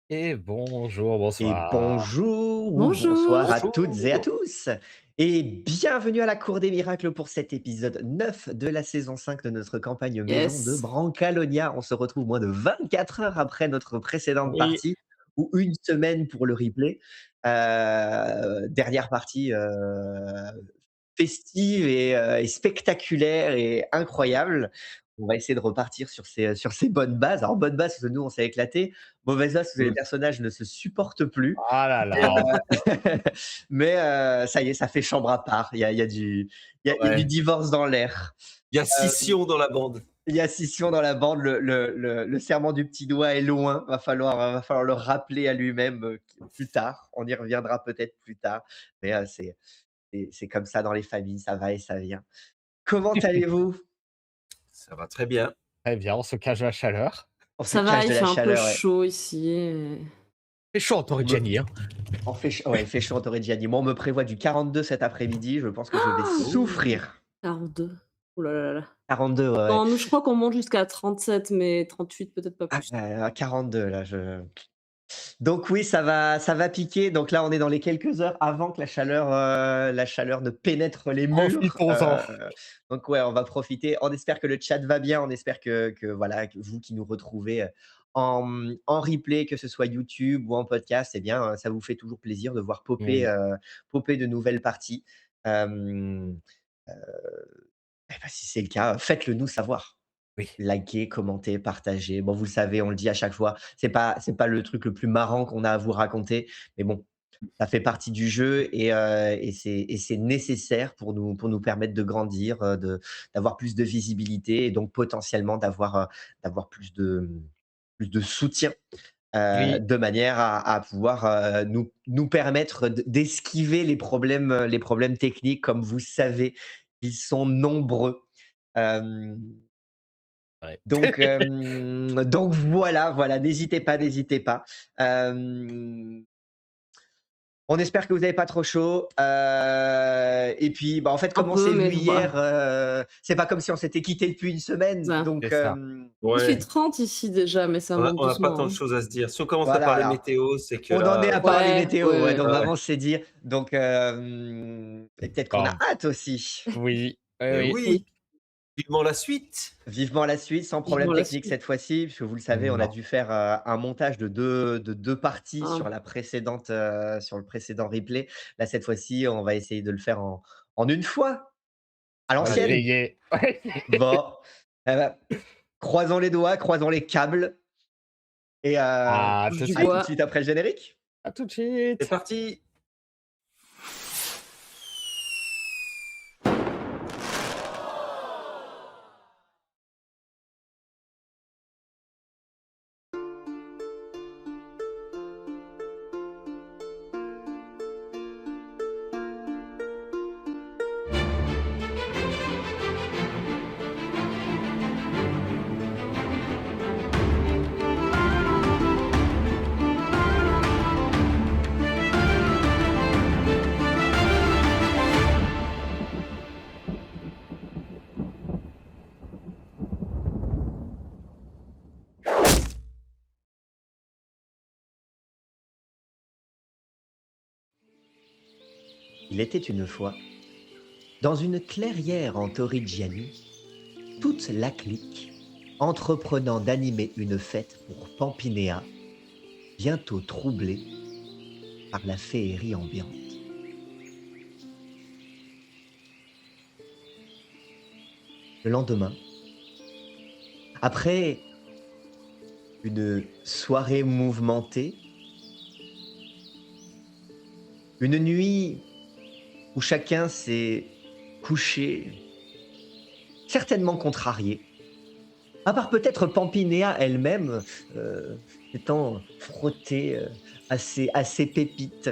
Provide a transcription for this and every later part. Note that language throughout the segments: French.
Et bonjour, Et bonsoir. bonjour ou bonsoir à Bonjour. toutes et à Bonjour. tous. Et bienvenue à la Cour des Miracles pour cet épisode 9 de la saison 5 de notre campagne Maison de Yes. Brancalonia. On se retrouve moins de 24 heures après notre précédente Oui. partie, ou une semaine pour le replay. Dernière partie festive et spectaculaire et incroyable. On va essayer de repartir sur ces bonnes bases. Alors, bonne base, parce que nous, on s'est éclaté. Mauvaise base, parce que les Mmh. personnages ne se supportent plus. Ah là Et là. mais ça y est, ça fait chambre à part. Il y a du Ouais, divorce dans l'air. il y a Heu, scission dans la bande. il y a scission dans la bande. Le serment du petit doigt est loin. Va falloir le rappeler à lui-même, plus tard. On y reviendra peut-être plus tard. Mais c'est comme ça dans les familles, ça va et ça vient. Comment allez-vous? Ça va très bien. Très bien, on se cache de la chaleur. On se Ça va, cache il de fait la un peu chaleur, ouais. chaud ici et C'est chaud en On me Torrigiani, hein. ouais, il fait chaud en Torrigiani. Moi, on me prévoit du 42 cet après-midi. Je pense que je vais Oh! souffrir. 42. Ouh là là là. 42, ouais. Non, nous, je crois qu'on monte jusqu'à 37, mais 38 peut-être pas Ah, plus. à 42 là, donc oui, ça va piquer. Donc là, on est dans les quelques heures avant que la chaleur ne pénètre les murs. Profitons-en. Donc ouais, on va profiter. On espère que le chat va bien. On espère que voilà, que vous qui nous retrouvez, en replay, que ce soit YouTube ou en podcast, eh bien, ça vous fait toujours plaisir de voir Oui, popper de nouvelles parties. Hem, heu, Si c'est le cas, faites-le nous savoir. oui. Likez, commentez, partagez. Bon, vous le savez, on le dit à chaque fois, c'est pas le truc le plus marrant qu'on a à vous raconter, mais bon, ça fait partie du jeu et c'est nécessaire pour nous permettre de grandir, d'avoir plus de visibilité et donc potentiellement d'avoir plus de soutien, Oui. de manière à pouvoir, nous permettre d'esquiver les problèmes techniques. Comme vous savez, ils sont nombreux. Hem Ouais. donc voilà, n'hésitez pas, n'hésitez pas. Hem, on espère que vous avez pas trop chaud, et puis, bah, en fait, Un comme on peu, s'est vu mais voilà. hier, c'est pas comme si on s'était quitté depuis une semaine, Ça. donc C'est ça. Il fait Ouais, 30 ici déjà, mais ça monte on a pas doucement, tant de hein. choses à se dire. Si on commence à voilà, parler alors, météo, c'est que on en est là, à parler Ouais, météo, ouais, ouais, ouais. donc ah vraiment ouais. c'est dire, donc et peut-être qu'on a Bon, hâte aussi. oui, oui, Mais oui. Oui, oui, vivement la suite. Vivement la suite, sans problème vivement la technique suite. cette fois-ci, puisque vous le savez, on a Non. dû faire, un montage de deux parties Hein. sur le précédent replay. Là, cette fois-ci, on va essayer de le faire en une fois, à On va l'ancienne. Allez, essayer. On va essayer. Bon, eh bah, croisons les doigts, croisons les câbles et À Touche tout de du à tout de suite. bois. suite après le générique. À tout de c'est suite. parti. Il était une fois, dans une clairière en Torrigiani, toute la clique, entreprenant d'animer une fête pour Pampinéa, bientôt troublée par la féerie ambiante. Le lendemain, après une soirée mouvementée, une nuit où chacun s'est couché, certainement contrarié, à part peut-être Pampinéa elle-même, s'étant frottée, à ses pépites.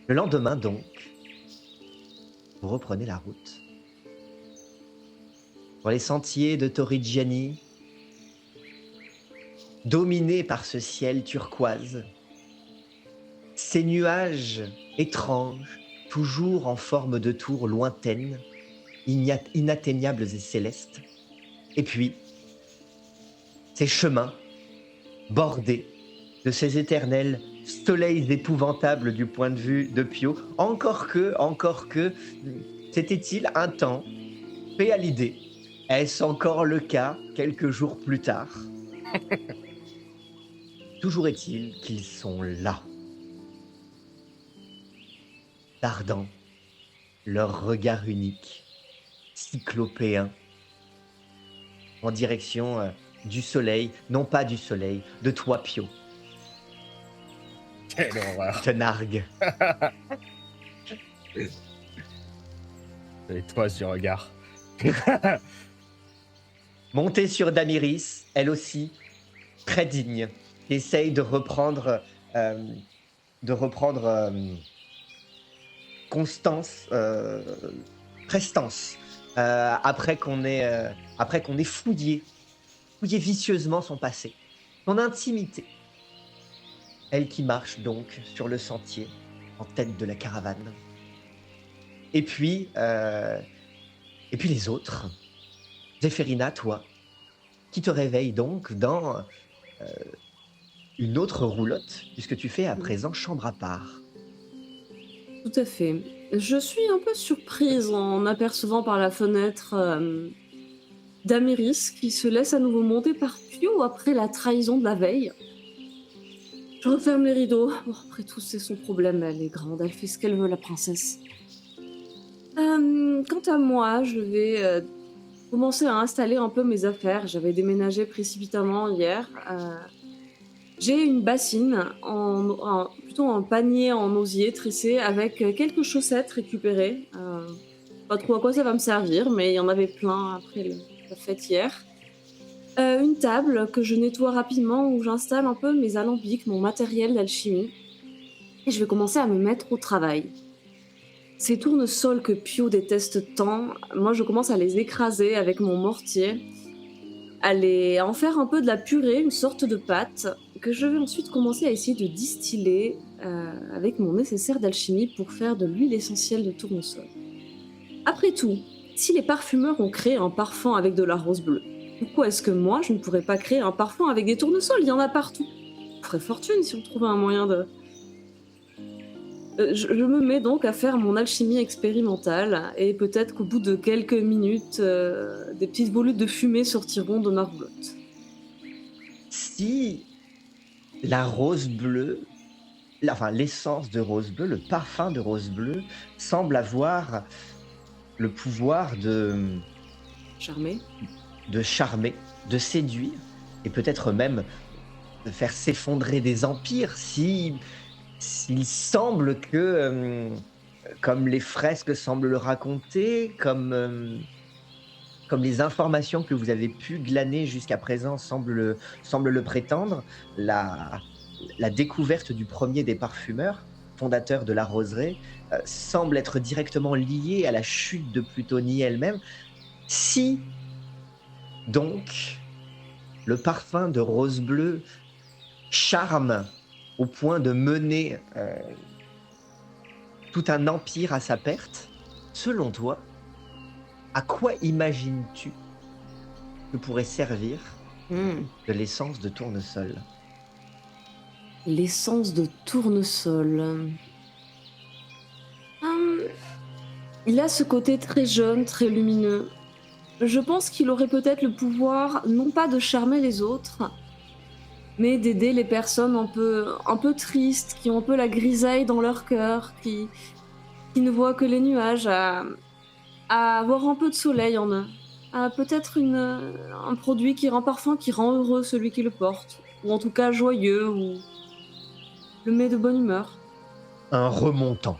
Le lendemain donc, vous reprenez la route. Pour les sentiers de Torrigiani, dominés par ce ciel turquoise, ces nuages étranges, toujours en forme de tours lointaines, inatteignables et célestes, et puis ces chemins bordé de ces éternels soleils épouvantables du point de vue de Pio. Encore que, c'était-il un temps, paix à l'idée. Est-ce encore le cas quelques jours plus tard? Toujours est-il qu'ils sont là, dardant leur regard unique, cyclopéen, en direction du soleil, non pas du soleil, de toi, Pio. Quelle horreur. Te nargue. Et toi, ce regard. Montée sur Damiris, elle aussi, très digne, qui essaye de reprendre constance, prestance, après qu'on ait fouillé vicieusement son passé, son intimité. Elle qui marche donc sur le sentier, en tête de la caravane. Et puis les autres. Zéphérina, toi, qui te réveille donc dans une autre roulotte, puisque tu fais à présent chambre à part. Tout à fait. Je suis un peu surprise en apercevant par la fenêtre Damiris qui se laisse à nouveau monter par Pio après la trahison de la veille. Je referme les rideaux. Bon, après tout, c'est son problème. Elle est grande, elle fait ce qu'elle veut, la princesse. Quant à moi, je vais commencer à installer un peu mes affaires. J'avais déménagé précipitamment hier. J'ai une bassine, plutôt un panier en osier tressé avec quelques chaussettes récupérées. Pas trop à quoi ça va me servir, mais il y en avait plein après la fête hier. Une table que je nettoie rapidement où j'installe un peu mes alambics, mon matériel d'alchimie. Et je vais commencer à me mettre au travail. Ces tournesols que Pio déteste tant, moi je commence à les écraser avec mon mortier, à en faire un peu de la purée, une sorte de pâte, que je vais ensuite commencer à essayer de distiller avec mon nécessaire d'alchimie pour faire de l'huile essentielle de tournesol. Après tout, si les parfumeurs ont créé un parfum avec de la rose bleue, pourquoi est-ce que moi je ne pourrais pas créer un parfum avec des tournesols? Il y en a partout. On ferait fortune si on trouvait un moyen de... Je me mets donc à faire mon alchimie expérimentale et peut-être qu'au bout de quelques minutes, des petites volutes de fumée sortiront de ma roulotte. Si la rose bleue, l'essence de rose bleue, le parfum de rose bleue semble avoir le pouvoir de charmer, de séduire et peut-être même de faire s'effondrer des empires s'il semble que, comme les fresques semblent le raconter, comme les informations que vous avez pu glaner jusqu'à présent semblent le prétendre, la découverte du premier des parfumeurs, fondateur de la roseraie, semble être directement liée à la chute de Plutonie elle-même. Si, donc, le parfum de rose bleue charme au point de mener tout un empire à sa perte, selon toi, à quoi imagines-tu que pourrait servir de l'essence de tournesol? L'essence de tournesol. Il a ce côté très jeune, très lumineux. Je pense qu'il aurait peut-être le pouvoir, non pas de charmer les autres, mais d'aider les personnes un peu tristes, qui ont un peu la grisaille dans leur cœur, qui ne voient que les nuages, à avoir un peu de soleil en eux. Peut-être un produit qui rend parfum, qui rend heureux celui qui le porte, ou en tout cas joyeux, ou le met de bonne humeur. Un remontant.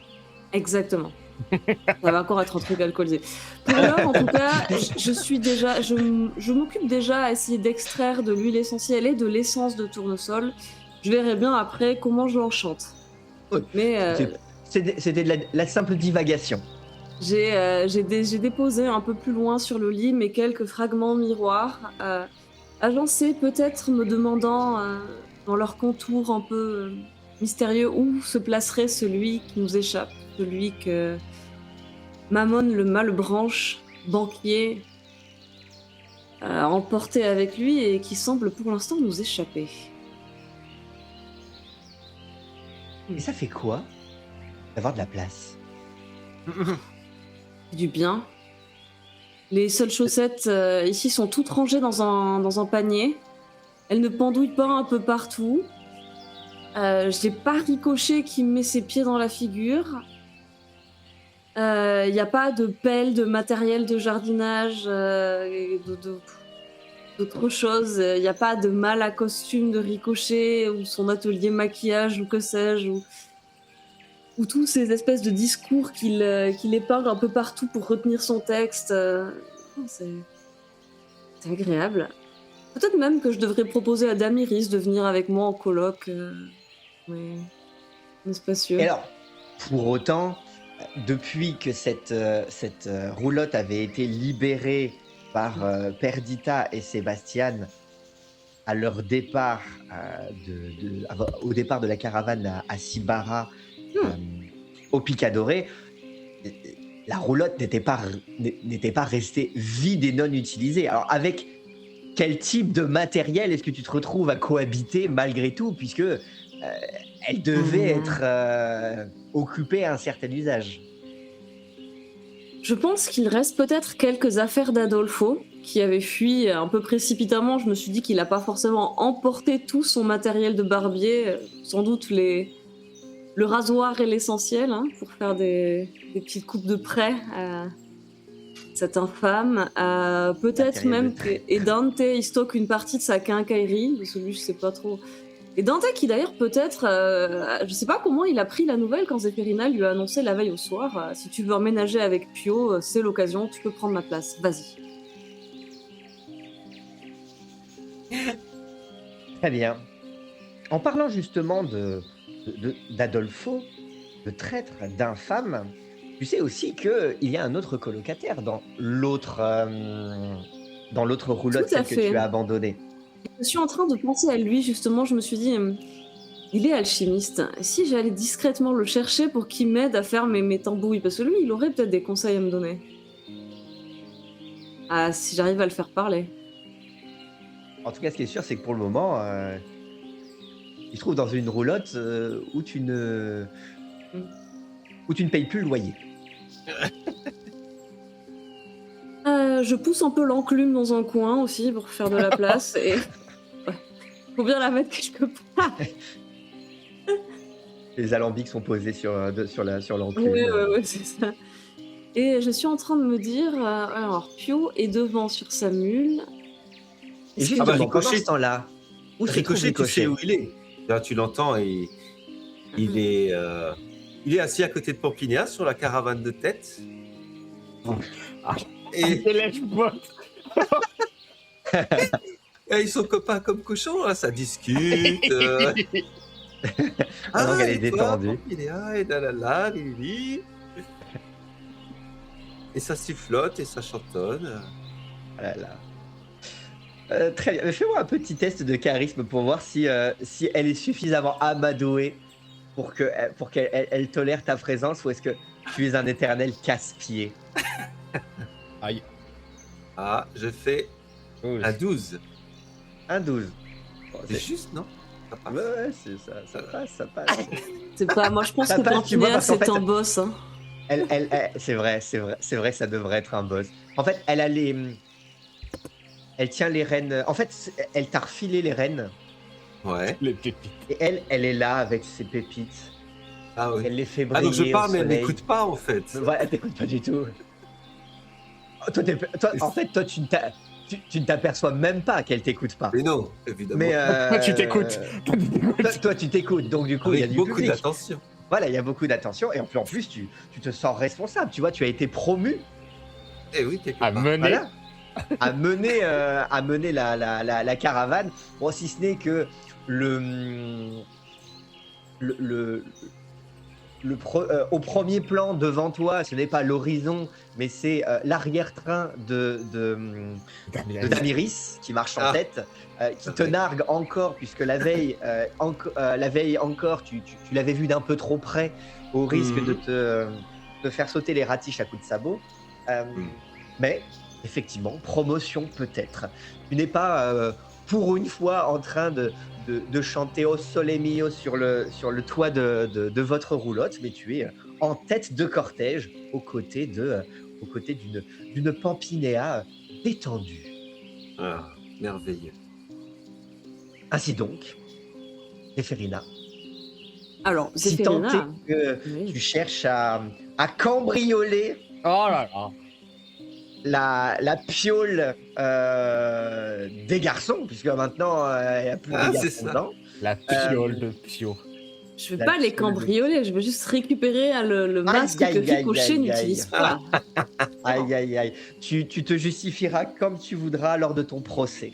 Exactement. Ça va encore être un truc alcoolisé. Pour l'heure, en tout cas, je m'occupe déjà à essayer d'extraire de l'huile essentielle et de l'essence de tournesol. Je verrai bien après comment je l'enchante. Oui. Mais c'était de la simple divagation. J'ai déposé un peu plus loin sur le lit mes quelques fragments miroirs, agencés peut-être me demandant dans leur contour un peu mystérieux où se placerait celui qui nous échappe, celui que Mammon le Malebranche, banquier, a emporté avec lui et qui semble pour l'instant nous échapper. Et ça fait quoi d'avoir de la place? Du bien. Les seules chaussettes ici sont toutes rangées dans un panier. Elles ne pendouillent pas un peu partout. J'ai pas Ricochet qui me met ses pieds dans la figure. Il n'y a pas de pelle, de matériel de jardinage, d'autres choses. Il n'y a pas de mal à costume de Ricochet ou son atelier maquillage ou que sais-je. Ou tous ces espèces de discours qu'il épingle un peu partout pour retenir son texte. C'est agréable. Peut-être même que je devrais proposer à Damiris de venir avec moi en coloc. Mais spacieux. Et alors, pour autant, depuis que cette roulotte avait été libérée par Perdita et Sébastien à leur départ, au départ de la caravane à Sibara, au Picadoré, la roulotte n'était pas restée vide et non utilisée. Alors avec quel type de matériel est-ce que tu te retrouves à cohabiter malgré tout, puisque elle devait être occupée à un certain usage? Je pense qu'il reste peut-être quelques affaires d'Adolfo qui avait fui un peu précipitamment. Je me suis dit qu'il n'a pas forcément emporté tout son matériel de barbier, sans doute le rasoir est l'essentiel pour faire des petites coupes de près à cette infâme. Peut-être même que Dante il stocke une partie de sa quincaillerie, de celui je sais pas trop. Et Dante qui d'ailleurs peut-être, je sais pas comment il a pris la nouvelle quand Zéphérina lui a annoncé la veille au soir, si tu veux emménager avec Pio, c'est l'occasion, tu peux prendre ma place, vas-y. Très bien. En parlant justement d'Adolfo, de traître, d'infâme, tu sais aussi qu'il y a un autre colocataire dans l'autre roulotte, celle que tu as abandonnée. Je suis en train de penser à lui, justement, je me suis dit, il est alchimiste. Si j'allais discrètement le chercher pour qu'il m'aide à faire mes tambouilles, parce que lui, il aurait peut-être des conseils à me donner. Ah, si j'arrive à le faire parler. En tout cas, ce qui est sûr, c'est que pour le moment, il se trouve dans une roulotte où tu ne payes plus le loyer. Je pousse un peu l'enclume dans un coin aussi pour faire de la place et faut bien la mettre quelque part. Les alambics sont posés sur l'enclume. Oui, c'est ça. Et je suis en train de me dire, alors Pio est devant sur sa mule. Et juste pendant ce temps-là, où se trouve Ricochet, tu sais Ricochet? où il est. Là, tu l'entends et il est assis à côté de Pampinia sur la caravane de tête. Et ils sont copains comme cochons, là, ça discute. Alors qu'elle est détendue. Et ça sifflote et ça chantonne. Ah là là. Très bien. Fais-moi un petit test de charisme pour voir si elle est suffisamment amadouée pour qu'elle tolère ta présence, ou est-ce que tu es un éternel casse-pied? Aïe. Ah, je fais un 12. Un 12. Bon, C'est juste, non? Ça passe. Ouais, ça passe. C'est pas, moi je pense Ça que passe, tu vois, Pampinia parce qu'en c'est fait, un boss. c'est vrai, ça devrait être un boss. En fait, elle tient les rênes. En fait, elle t'a refilé les rênes. Ouais. Les pépites. Et elle est là avec ses pépites. Ah oui. Elle les fait briller. Ah, donc je parle, au mais elle soleil. n'écoute pas, en fait. Ouais, elle t'écoute pas du tout. Toi, tu ne t'aperçois même pas qu'elle t'écoute pas. Mais non, évidemment. Mais Toi, tu t'écoutes. Toi, tu t'écoutes. Donc du coup, il y a Avec du beaucoup public. d'attention. Voilà, il y a beaucoup d'attention. Et en plus, tu te sens responsable. Tu vois, tu as été promu. Eh oui, quelque À part. mener. Voilà. à mener la caravane. Bon, si ce n'est que au premier plan devant toi, ce n'est pas l'horizon, mais c'est l'arrière-train de Damiris qui marche en tête, qui te nargue encore, puisque la veille encore, tu l'avais vu d'un peu trop près, au risque de te faire sauter les ratiches à coups de sabot. Mais effectivement, promotion peut-être. Tu n'es pas pour une fois en train de chanter O Sole Mio sur le toit de votre roulotte, mais tu es en tête de cortège aux côtés d'une Pampinéa détendue. Ah, merveilleux. Ainsi donc, Zéphérina, Alors, si tant est Zéphérina, que oui. tu cherches à cambrioler Oh là là. la piole des garçons, puisque maintenant il n'y a plus Ah, de c'est garçons ça. dedans. La piole de Pio. Je veux La pas les piole de- cambrioler, je veux juste récupérer le Aïe, masque que aïe, aïe, Ricochet aïe, n'utilise aïe. pas. Aïe, aïe, aïe. Tu te justifieras comme tu voudras lors de ton procès.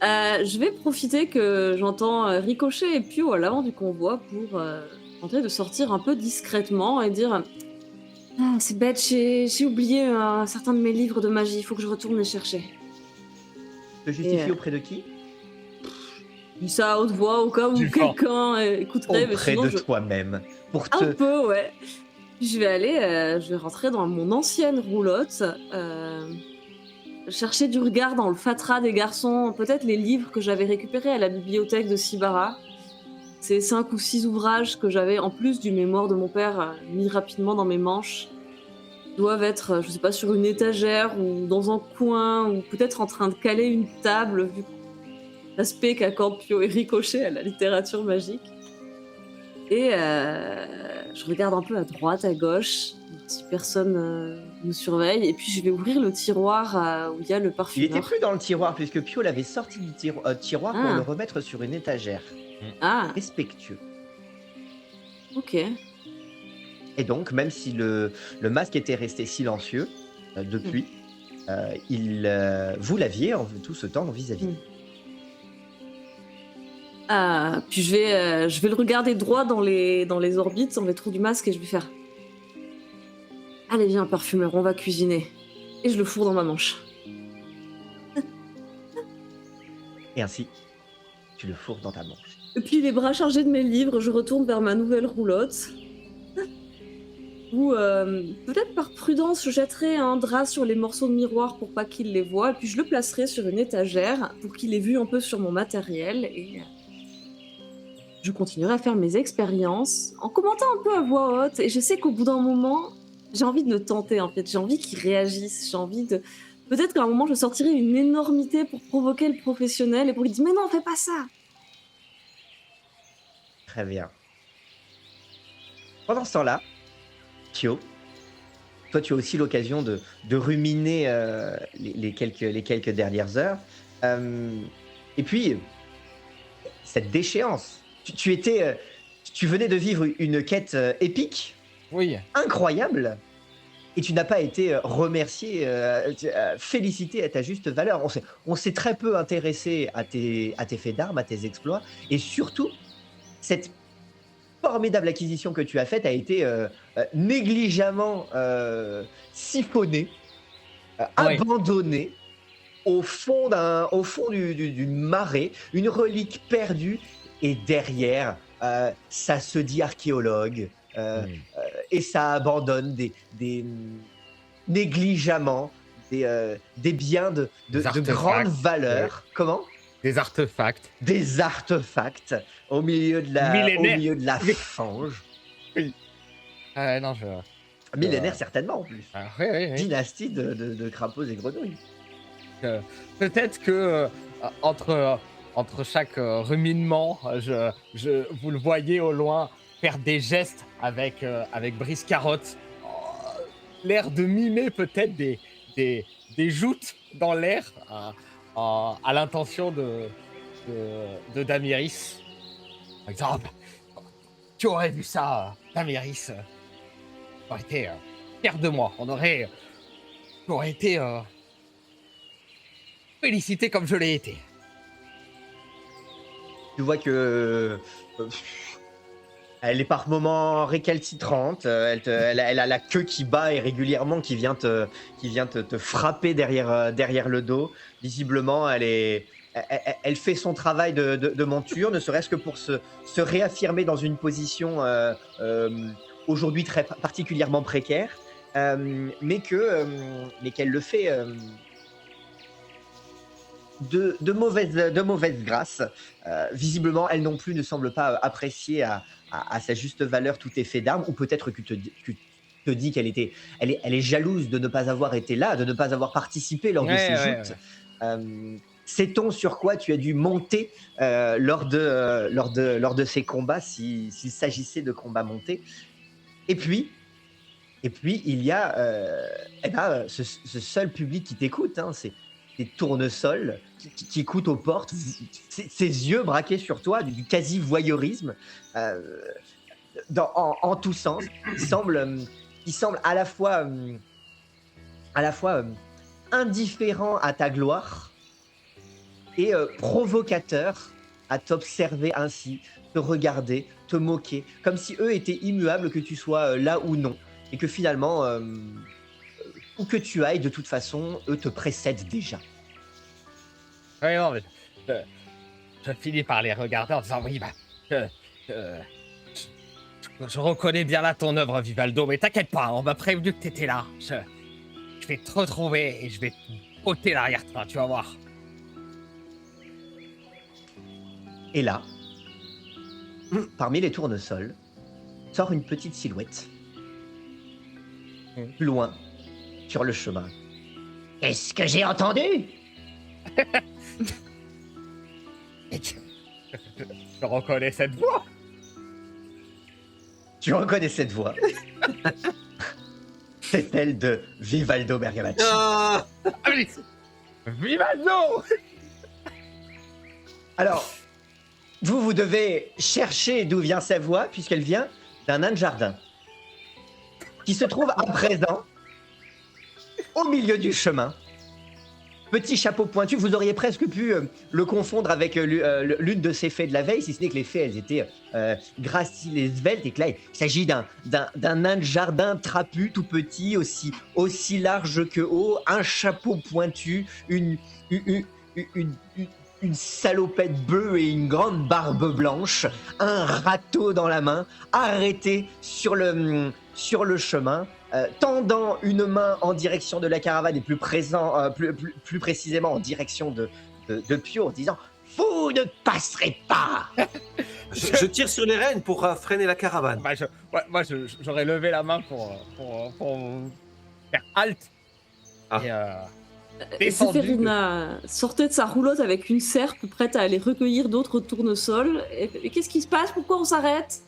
Je vais profiter que j'entends Ricochet et Pio à l'avant du convoi pour tenter de sortir un peu discrètement et dire ah, c'est bête, j'ai oublié un certain de mes livres de magie, il faut que je retourne les chercher. Te justifier Et, auprès de qui? Je dis ça à haute voix au cas où Du fort. quelqu'un écouterait, mais Auprès sinon de je... toi-même. Pour Un te. peu, ouais. Je vais rentrer dans mon ancienne roulotte, chercher du regard dans le fatras des garçons, peut-être les livres que j'avais récupérés à la bibliothèque de Sibara. Ces 5 ou 6 ouvrages que j'avais, en plus du mémoire de mon père, mis rapidement dans mes manches, doivent être, je sais pas, sur une étagère ou dans un coin, ou peut-être en train de caler une table, vu l'aspect qu'accordent Pio et Ricochet à la littérature magique. Et je regarde un peu à droite, à gauche, si personne me surveille, et puis je vais ouvrir le tiroir où il y a le Il parfumeur. était plus dans le tiroir, puisque Pio l'avait sorti du tiroir pour Ah. le remettre sur une étagère. Ah, Respectueux. ok. Et donc, même si le masque était resté silencieux depuis, vous l'aviez tout ce temps vis-à-vis. Mm. Puis je vais le regarder droit dans les orbites, dans les trous du masque, et je vais faire allez viens parfumeur, on va cuisiner. Et je le fourre dans ma manche. Et ainsi, tu le fourres dans ta manche. Et puis les bras chargés de mes livres, je retourne vers ma nouvelle roulotte. Ou peut-être par prudence, je jetterai un drap sur les morceaux de miroir pour pas qu'il les voie, et puis je le placerai sur une étagère pour qu'il ait vu un peu sur mon matériel, et je continuerai à faire mes expériences en commentant un peu à voix haute, et je sais qu'au bout d'un moment, j'ai envie de le tenter en fait, j'ai envie qu'il réagisse, j'ai envie de... Peut-être qu'à un moment, je sortirai une énormité pour provoquer le professionnel et pour lui dire « Mais non, fais pas ça !» Très bien. Pendant ce temps-là, Pio, toi, tu as aussi l'occasion de ruminer les quelques dernières heures. Et puis, cette déchéance, tu venais de vivre une quête épique, Oui. incroyable, et tu n'as pas été remercié, félicité à ta juste valeur. On s'est très peu intéressé à tes faits d'armes, à tes exploits, et surtout, cette formidable acquisition que tu as faite a été négligemment siphonnée, abandonnée au fond d'une marée, une relique perdue, et derrière, ça se dit archéologue, et ça abandonne négligemment des biens de grande valeur. Comment? Des artefacts. Des artefacts au milieu de la fange. Oui. Non, je... Millénaire certainement en plus. Oui. Dynastie de crapauds et grenouilles. Peut-être que entre chaque ruminement, vous le voyez au loin faire des gestes avec Brice Carotte, l'air de mimer peut-être des joutes dans l'air à l'intention de Damiris. Par exemple, tu aurais vu ça, Damiris, tu aurais été fier de moi. Tu aurais été félicité comme je l'ai été. Tu vois que elle est par moments récalcitrante. Elle a la queue qui bat et régulièrement qui vient te frapper derrière le dos. Visiblement, elle fait son travail de monture, ne serait-ce que pour se réaffirmer dans une position aujourd'hui très particulièrement précaire, mais qu'elle le fait de mauvaise grâce. Visiblement, elle non plus ne semble pas apprécier à sa juste valeur tout effet d'armes, ou peut-être que tu te dis elle est jalouse de ne pas avoir été là, de ne pas avoir participé lors de ces joutes. Sait-on sur quoi tu as dû monter lors de ces combats, s'il s'agissait de combats montés? Et puis, il y a ce seul public qui t'écoute, hein, c'est des tournesols qui écoutent aux portes, ses yeux braqués sur toi, du quasi-voyeurisme, en tous sens. Il semble à la fois indifférent à ta gloire et provocateur à t'observer ainsi, te regarder, te moquer, comme si eux étaient immuables, que tu sois là ou non, et que finalement, où que tu ailles, de toute façon, eux te précèdent déjà. Ouais, non, mais je finis par les regarder en disant oui, je reconnais bien là ton œuvre, Vivaldo, mais t'inquiète pas, on m'a prévenu que t'étais là. Je vais te retrouver et je vais te ôter l'arrière-train, tu vas voir. Et là, parmi les tournesols, sort une petite silhouette. Plus loin, sur le chemin. Qu'est-ce que j'ai entendu? Je reconnais cette voix. Tu reconnais cette voix? C'est celle de Vivaldo Bergamacci. Ah Vivaldo! Alors, vous devez chercher d'où vient sa voix, puisqu'elle vient d'un nain de jardin, qui se trouve à présent au milieu du chemin. Petit chapeau pointu, vous auriez presque pu le confondre avec l'une de ces fées de la veille, si ce n'est que les fées, elles étaient graciles et sveltes, et que là, il s'agit d'un nain de jardin trapu, tout petit, aussi large que haut, un chapeau pointu, une salopette bleue et une grande barbe blanche, un râteau dans la main, arrêté sur le chemin, tendant une main en direction de la caravane et plus précisément en direction de Pio, en disant « Vous ne passerez pas !» Je tire sur les rênes pour freiner la caravane. Moi, j'aurais levé la main pour faire halte. Et, Zéphérina sortait de sa roulotte avec une serpe prête à aller recueillir d'autres tournesols. Et qu'est-ce qui se passe? Pourquoi on s'arrête?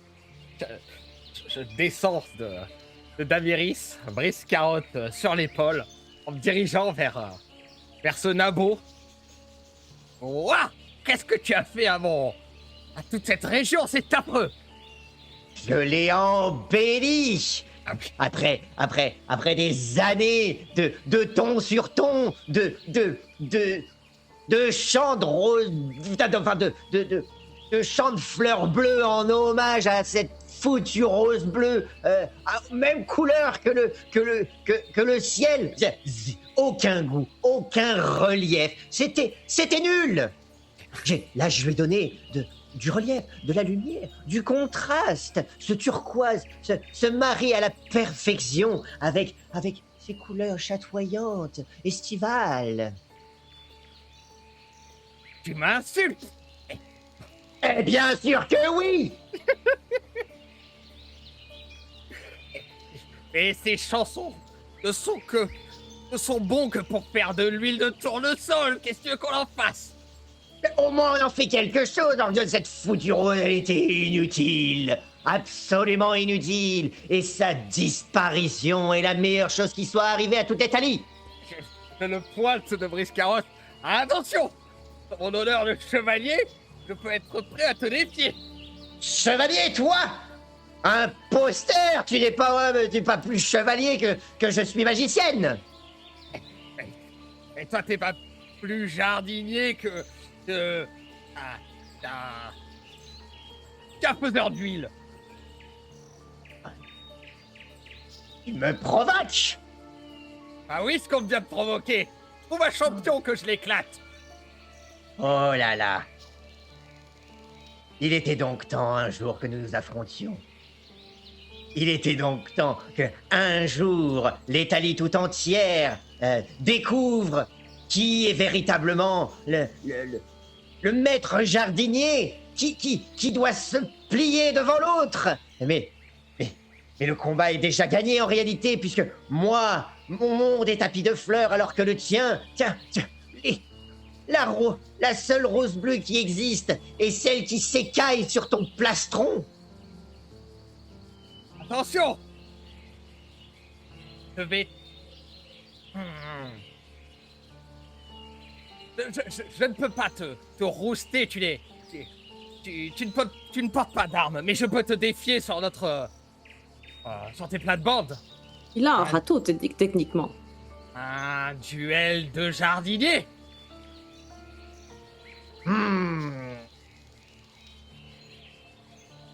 Je descends de Damiris, brise carotte sur l'épaule, en me dirigeant vers ce nabot. Ouah! Qu'est-ce que tu as fait à toute cette région? C'est affreux! Je l'ai embelli! Après des années de ton sur ton, de chants de rose, enfin de chants de fleurs bleues en hommage à cette foutue rose bleue, même couleur que le ciel. Aucun goût, aucun relief. C'était nul. Là, je lui ai donné du relief, de la lumière, du contraste. Ce turquoise se marie à la perfection avec ces couleurs chatoyantes, estivales. Tu m'insultes! Eh bien sûr que oui! Et ces chansons ne sont bons que pour faire de l'huile de tournesol. Qu'est-ce que tu veux qu'on en fasse? Au moins on en fait quelque chose. Cette foutue rose, elle était inutile. Absolument inutile. Et sa disparition est la meilleure chose qui soit arrivée à toute Italie. Je le pointe de brise-carotte. Attention! Mon honneur de chevalier, je peux être prêt à te défier. Chevalier, toi? Imposteur! Tu n'es pas plus chevalier que je suis magicienne. Et toi, t'es pas plus jardinier qu'un faiseur d'huile. Tu me provoques! Ah oui, ce qu'on vient de provoquer. Trouve un champion que je l'éclate. Oh là là! Il était donc temps un jour que nous nous affrontions. Il était donc temps que un jour l'Italie tout entière découvre qui est véritablement le maître jardinier qui doit se plier devant l'autre. Mais le combat est déjà gagné en réalité, puisque moi, mon monde est tapis de fleurs, alors que le tien, tiens, la seule rose bleue qui existe est celle qui s'écaille sur ton plastron. Attention! Je vais... Je ne peux pas te rouster, tu ne portes pas d'armes, mais je peux te défier sur sur tes plates-bandes. Il a un râteau, techniquement. Un duel de jardiniers.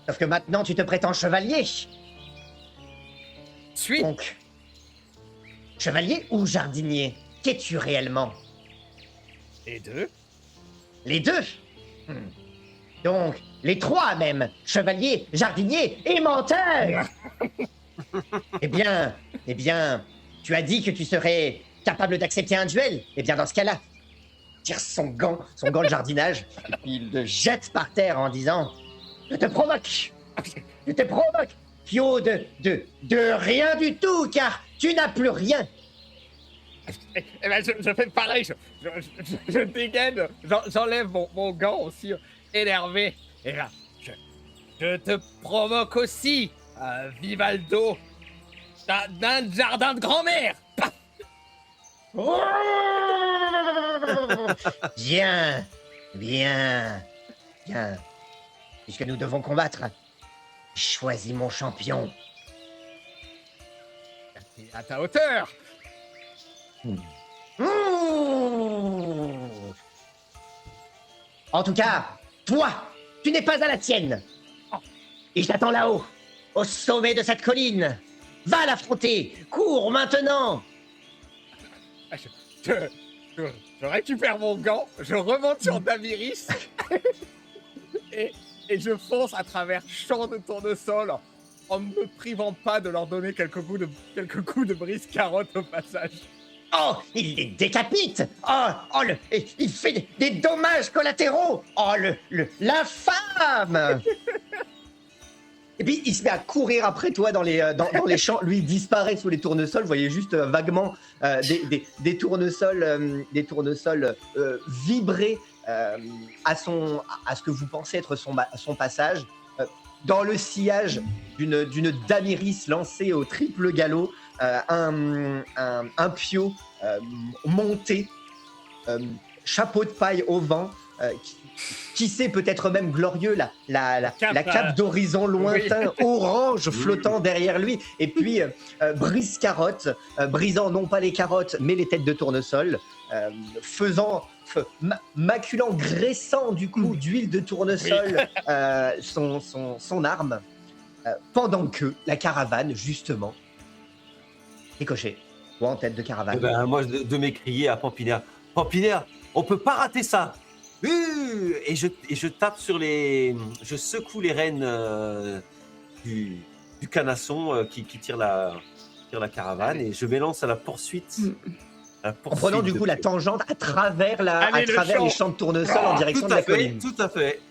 Sauf que maintenant, tu te prétends chevalier. Suis. Donc, chevalier ou jardinier? Qu'es-tu réellement? Les deux. Les deux. Donc, les trois même. Chevalier, jardinier et menteur. Eh bien, tu as dit que tu serais capable d'accepter un duel. Eh bien, dans ce cas-là, tire son gant de jardinage, et puis il le jette par terre en disant « Je te provoque, Pio, de rien du tout, car tu n'as plus rien. » Eh ben, je fais pareil, je dégaine, j'enlève mon gant aussi, énervé. Et là, je te provoque aussi, Vivaldo, d'un jardin de grand-mère. Bien. Puisque nous devons combattre, choisis mon champion. À ta hauteur. En tout cas, toi, tu n'es pas à la tienne. Et je t'attends là-haut, au sommet de cette colline. Va l'affronter, cours maintenant. Je récupère mon gant, je remonte sur Damiris et je fonce à travers champs de tournesol en ne me privant pas de leur donner quelques coups de brise-carotte au passage. Oh, il les décapite. Il fait des dommages collatéraux. Oh, l'infâme. Et puis il se met à courir après toi dans les champs. Lui, il disparaît sous les tournesols. Vous voyez juste vaguement des tournesols vibrer à ce que vous pensez être son passage. Dans le sillage d'une Damiris lancée au triple galop, un Pio monté, chapeau de paille au vent, qui sait peut-être même glorieux, la cape d'horizon lointain, orange flottant derrière lui, et puis brise-carotte, brisant non pas les carottes mais les têtes de tournesol, maculant, graissant du coup d'huile de tournesol son arme, pendant que la caravane justement Ricochet, toi en tête de caravane. Moi de m'écrier à Pampinaire, on peut pas rater ça. Et je tape sur je secoue les rênes du canasson qui tire la caravane, et je m'élance à la poursuite. En prenant du coup la tangente à travers les champs de tournesol en direction de la colline. Tout à fait.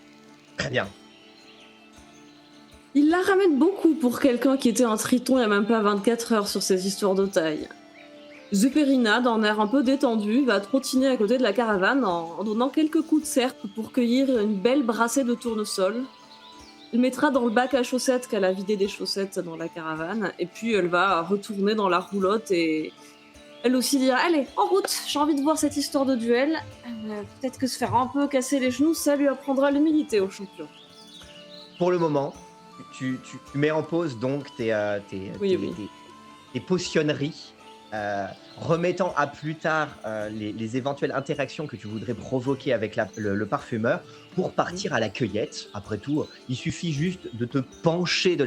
Très bien. Il la ramène beaucoup pour quelqu'un qui était un triton il n'y a même pas 24 heures sur ces histoires de taille. Zuperina, d'un air un peu détendu, va trottiner à côté de la caravane en donnant quelques coups de serpe pour cueillir une belle brassée de tournesol. Elle mettra dans le bac à chaussettes qu'elle a vidé des chaussettes dans la caravane, et puis elle va retourner dans la roulotte et elle aussi dira « Allez, en route, j'ai envie de voir cette histoire de duel. Peut-être que se faire un peu casser les genoux, ça lui apprendra l'humilité au champion. » Pour le moment, tu mets en pause donc tes potionneries, remettant à plus tard les éventuelles interactions que tu voudrais provoquer avec le parfumeur pour partir à la cueillette. Après tout, il suffit juste de te pencher de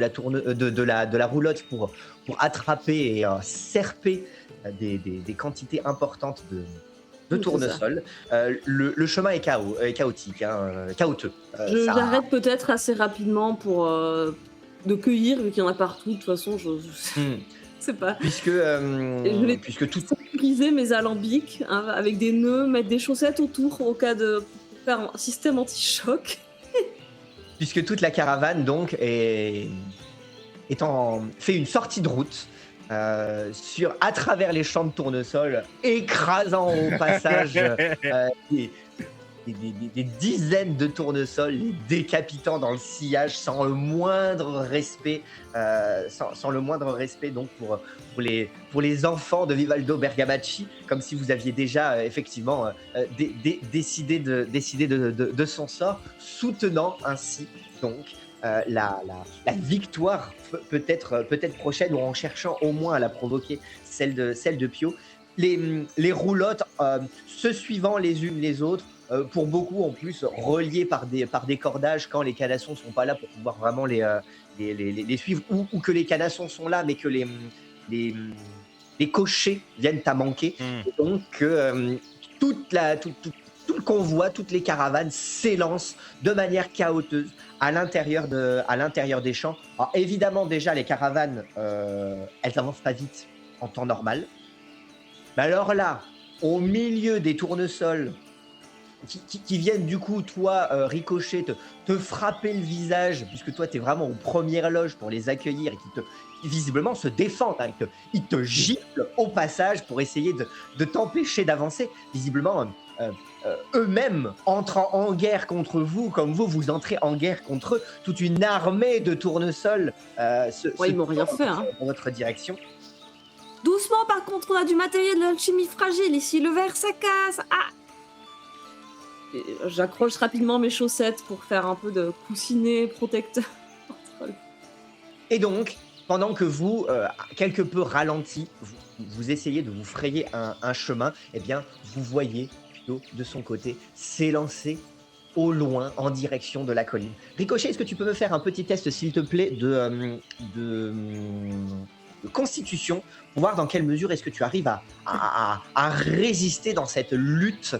la roulotte pour attraper et serper des quantités importantes de tournesol. Le chemin est chaotique, chaotique. J'arrête peut-être assez rapidement pour de cueillir, vu qu'il y en a partout. De toute façon, C'est pas. Puisque, Et je l'ai puisque tout, sécurisé mes alambics hein, avec des nœuds, mettre des chaussettes autour au cas de pour faire un système anti-choc. puisque toute la caravane donc fait une sortie de route à travers les champs de tournesol, écrasant au passage des dizaines de tournesols, les décapitant dans le sillage sans le moindre respect, sans le moindre respect donc pour les enfants de Vivaldo Bergamacci, comme si vous aviez déjà effectivement décidé de son sort, soutenant ainsi donc la victoire peut-être prochaine, ou en cherchant au moins à la provoquer, celle de Pio. Les roulottes se suivant les unes les autres, pour beaucoup en plus reliées par des cordages quand les canassons sont pas là pour pouvoir vraiment les suivre, ou que les canassons sont là mais que les cochers viennent à manquer. Et donc tout le convoi, toutes les caravanes s'élancent de manière chaotique à l'intérieur des champs. Alors évidemment déjà les caravanes elles avancent pas vite en temps normal, mais alors là au milieu des tournesols qui viennent du coup, toi, Ricochet, te frapper le visage, puisque toi, tu es vraiment aux premières loges pour les accueillir, et qui visiblement se défendent. Hein, ils te giflent au passage pour essayer de t'empêcher d'avancer. Visiblement, eux-mêmes entrant en guerre contre vous, comme vous entrez en guerre contre eux. Toute une armée de tournesols Ils m'ont rien fait. Hein. Dans votre direction. Doucement, par contre, on a du matériel de l'alchimie fragile. Ici, le verre, ça casse. Ah! J'accroche rapidement mes chaussettes pour faire un peu de coussinet protecteur. Et donc, pendant que vous, quelque peu ralenti, vous essayez de vous frayer un chemin, eh bien, vous voyez Pio de son côté s'élancer au loin en direction de la colline. Ricochet, est-ce que tu peux me faire un petit test, s'il te plaît, de constitution, pour voir dans quelle mesure est-ce que tu arrives à résister dans cette lutte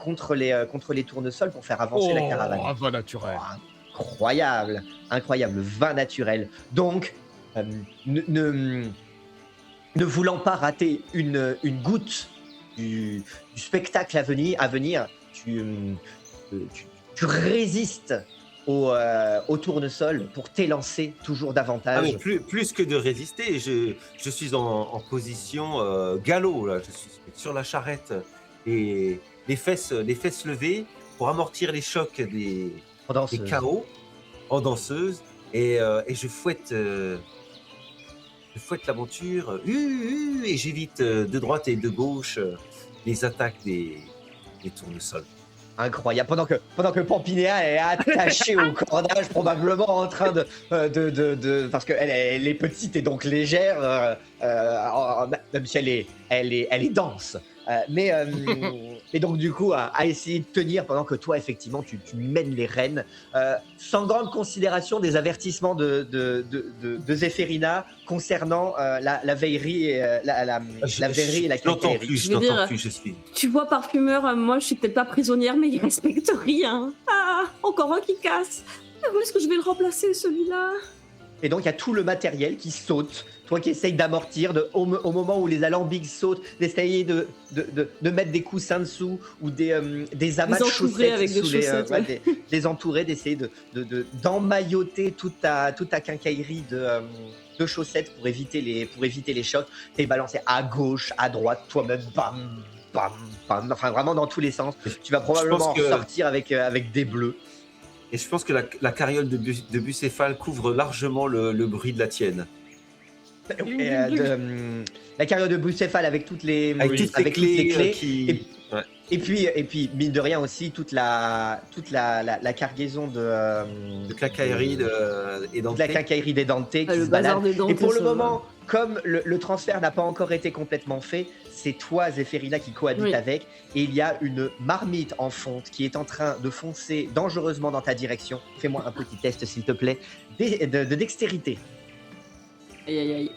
contre les tournesols pour faire avancer la caravane. Un vin naturel. Incroyable, vin naturel. Donc, ne voulant pas rater une goutte du spectacle à venir, tu résistes au tournesol pour t'élancer toujours davantage. Ah oui, plus que de résister, je suis en position galop, là. Je suis sur la charrette et les fesses levées pour amortir les chocs des chaos en danseuse, et je fouette l'aventure et j'évite de droite et de gauche les attaques des tournesols. Incroyable. Pendant que Pampinéa est attachée au cordage, probablement en train de parce qu'elle est petite et donc légère, même si elle est dense. Mais donc du coup, à essayer de tenir pendant que toi, effectivement, tu mènes les rênes, sans grande considération des avertissements de Zéphérina concernant la veillerie et la veillerie et la quincaillerie. Je n'entends plus, je suis. Tu vois, parfumeur, moi, je suis peut-être pas prisonnière, mais il respecte rien. Ah, encore un qui casse. Où est-ce que je vais le remplacer, celui-là? Et donc, il y a tout le matériel qui saute. Toi qui essayes d'amortir, au moment où les alambics sautent, d'essayer de mettre des coussins dessous ou des amas de chaussettes avec des chaussettes, les entourer, d'essayer d'emmailloter toute ta quincaillerie de chaussettes pour éviter les chocs. T'es balancé à gauche, à droite, toi-même, bam, bam, bam, enfin vraiment dans tous les sens. Tu vas probablement sortir avec des bleus. Et je pense que la carriole de Bucéphale couvre largement le bruit de la tienne. La carrière de Bucéphale avec toutes les clés. Et puis mine de rien aussi toute la cargaison de quincaillerie et de la quincaillerie des dentés qui se balade. Et pour le moment, comme le transfert n'a pas encore été complètement fait, c'est toi, Zéphérina, qui cohabite avec, et il y a une marmite en fonte qui est en train de foncer dangereusement dans ta direction. Fais-moi un petit test, s'il te plaît, de dextérité. Aïe aïe aïe.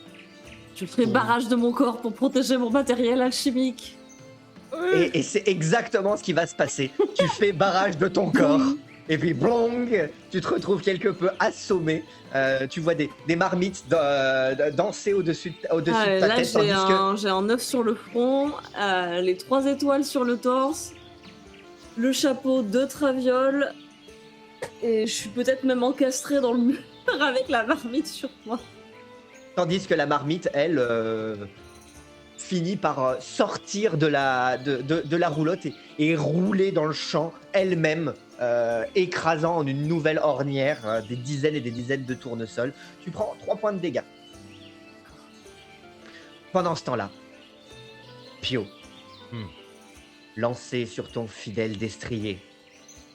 Je ferai barrage de mon corps pour protéger mon matériel alchimique. Et c'est exactement ce qui va se passer. Tu fais barrage de ton corps. Et puis, blong, tu te retrouves quelque peu assommé. Tu vois des marmites danser au-dessus de ta Là, tête. j'ai un œuf sur le front, les 3 étoiles sur le torse, le chapeau de Traviole, et je suis peut-être même encastrée dans le mur avec la marmite sur moi. Tandis que la marmite, elle, finit par sortir de la roulotte et rouler dans le champ elle-même, écrasant en une nouvelle ornière des dizaines et des dizaines de tournesols. Tu prends 3 points de dégâts. Pendant ce temps-là, Pio, lancé sur ton fidèle destrier,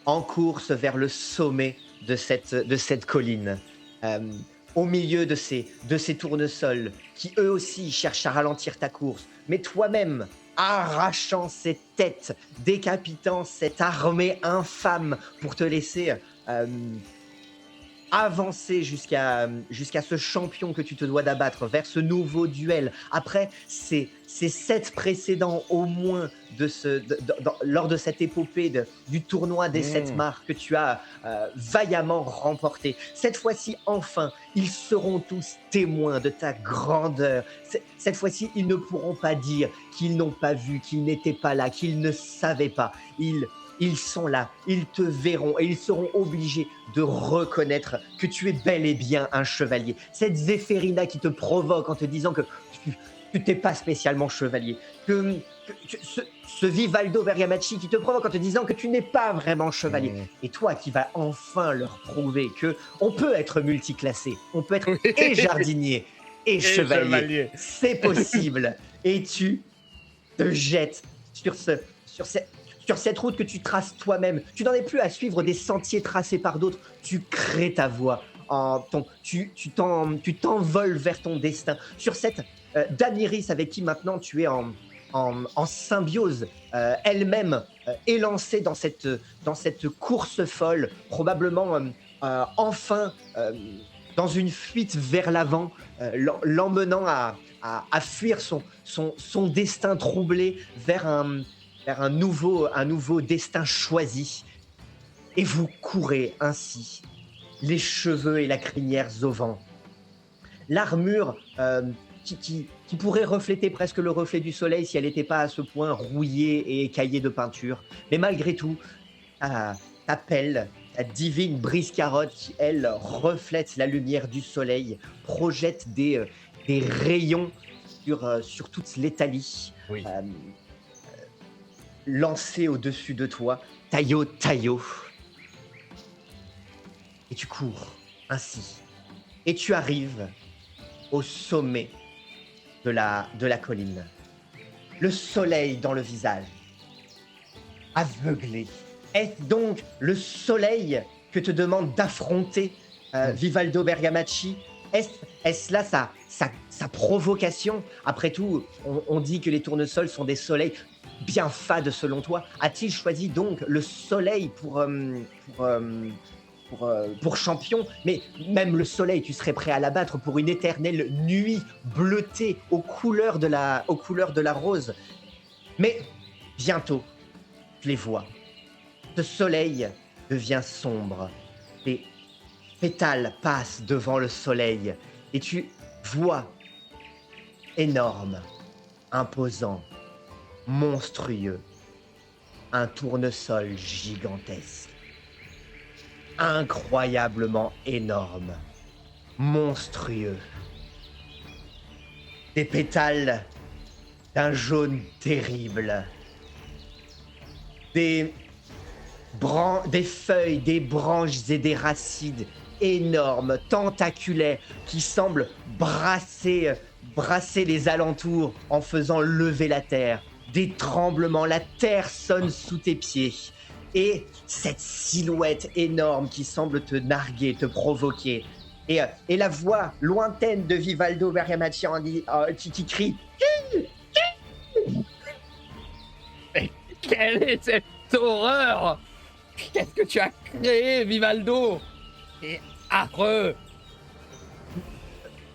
en course vers le sommet de cette colline, au milieu de ces tournesols qui eux aussi cherchent à ralentir ta course, mais toi-même arrachant ces têtes, décapitant cette armée infâme pour te laisser avancer jusqu'à ce champion que tu te dois d'abattre, vers ce nouveau duel. Après ces 7 précédents au moins lors de cette épopée du tournoi des 7 marques que tu as vaillamment remporté. Cette fois-ci, enfin, ils seront tous témoins de ta grandeur. Cette fois-ci, ils ne pourront pas dire qu'ils n'ont pas vu, qu'ils n'étaient pas là, qu'ils ne savaient pas. Ils sont là, ils te verront et ils seront obligés de reconnaître que tu es bel et bien un chevalier. Cette Zéphérina qui te provoque en te disant que tu n'es pas spécialement chevalier. Ce Vivaldo Bergamaschi qui te provoque en te disant que tu n'es pas vraiment chevalier. Et toi qui vas enfin leur prouver que on peut être multiclassé, on peut être et jardinier et chevalier. C'est possible. Et tu te jettes sur cette route que tu traces toi-même. Tu n'en es plus à suivre des sentiers tracés par d'autres. Tu crées ta voie. Tu t'envoles vers ton destin. Sur cette Damiris avec qui maintenant tu es en symbiose, elle-même élancée dans cette course folle, probablement enfin dans une fuite vers l'avant, l'emmenant à fuir son destin troublé vers un nouveau destin choisi. Et vous courez ainsi, les cheveux et la crinière au vent. L'armure qui pourrait refléter presque le reflet du soleil si elle n'était pas à ce point rouillée et écaillée de peinture. Mais malgré tout, ta pelle, ta divine brise-carotte qui, elle, reflète la lumière du soleil, projette des rayons sur toute l'Italie. Oui. Lancé au-dessus de toi, taillot. Et tu cours ainsi. Et tu arrives au sommet de la colline. Le soleil dans le visage. Aveuglé. Est-ce donc le soleil que te demande d'affronter Vivaldo Bergamaschi? Est-ce là sa provocation? Après tout, on dit que les tournesols sont des soleils bien fade selon toi. A-t-il choisi donc le soleil pour champion? Mais même le soleil, tu serais prêt à l'abattre pour une éternelle nuit bleutée aux couleurs de la rose. Mais bientôt, tu les vois. Ce soleil devient sombre. Les pétales passent devant le soleil et tu vois énorme, imposant, monstrueux, un tournesol gigantesque, incroyablement énorme, monstrueux, des pétales d'un jaune terrible, des feuilles, des branches et des racines énormes, tentaculaires, qui semblent brasser les alentours en faisant lever la terre. Des tremblements, la terre sonne sous tes pieds. Et cette silhouette énorme qui semble te narguer, te provoquer. Et la voix lointaine de Vivaldo Bergamaschi qui crie « Mais quelle est cette horreur? Qu'est-ce que tu as créé, Vivaldo? C'est affreux! »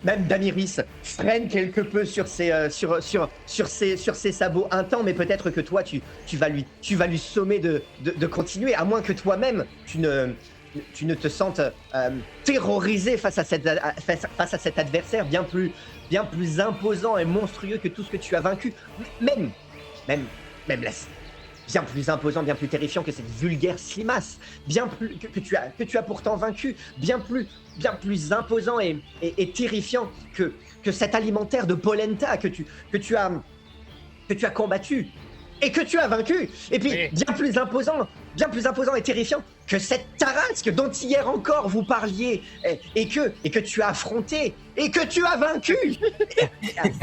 même Damiris freine quelque peu sur ses sabots un temps, mais peut-être que toi, tu vas lui sommer de continuer, à moins que toi-même, tu ne te sentes terrorisé face à cet adversaire bien plus imposant et monstrueux que tout ce que tu as vaincu. Même là, bien plus imposant, bien plus terrifiant que cette vulgaire Slimas, bien plus que tu as pourtant vaincu, bien plus imposant et terrifiant que cet alimentaire de Polenta que tu as combattu et que tu as vaincu, et puis Oui. bien plus imposant et terrifiant que cette Tarasque dont hier encore vous parliez et que tu as affronté et que tu as vaincu.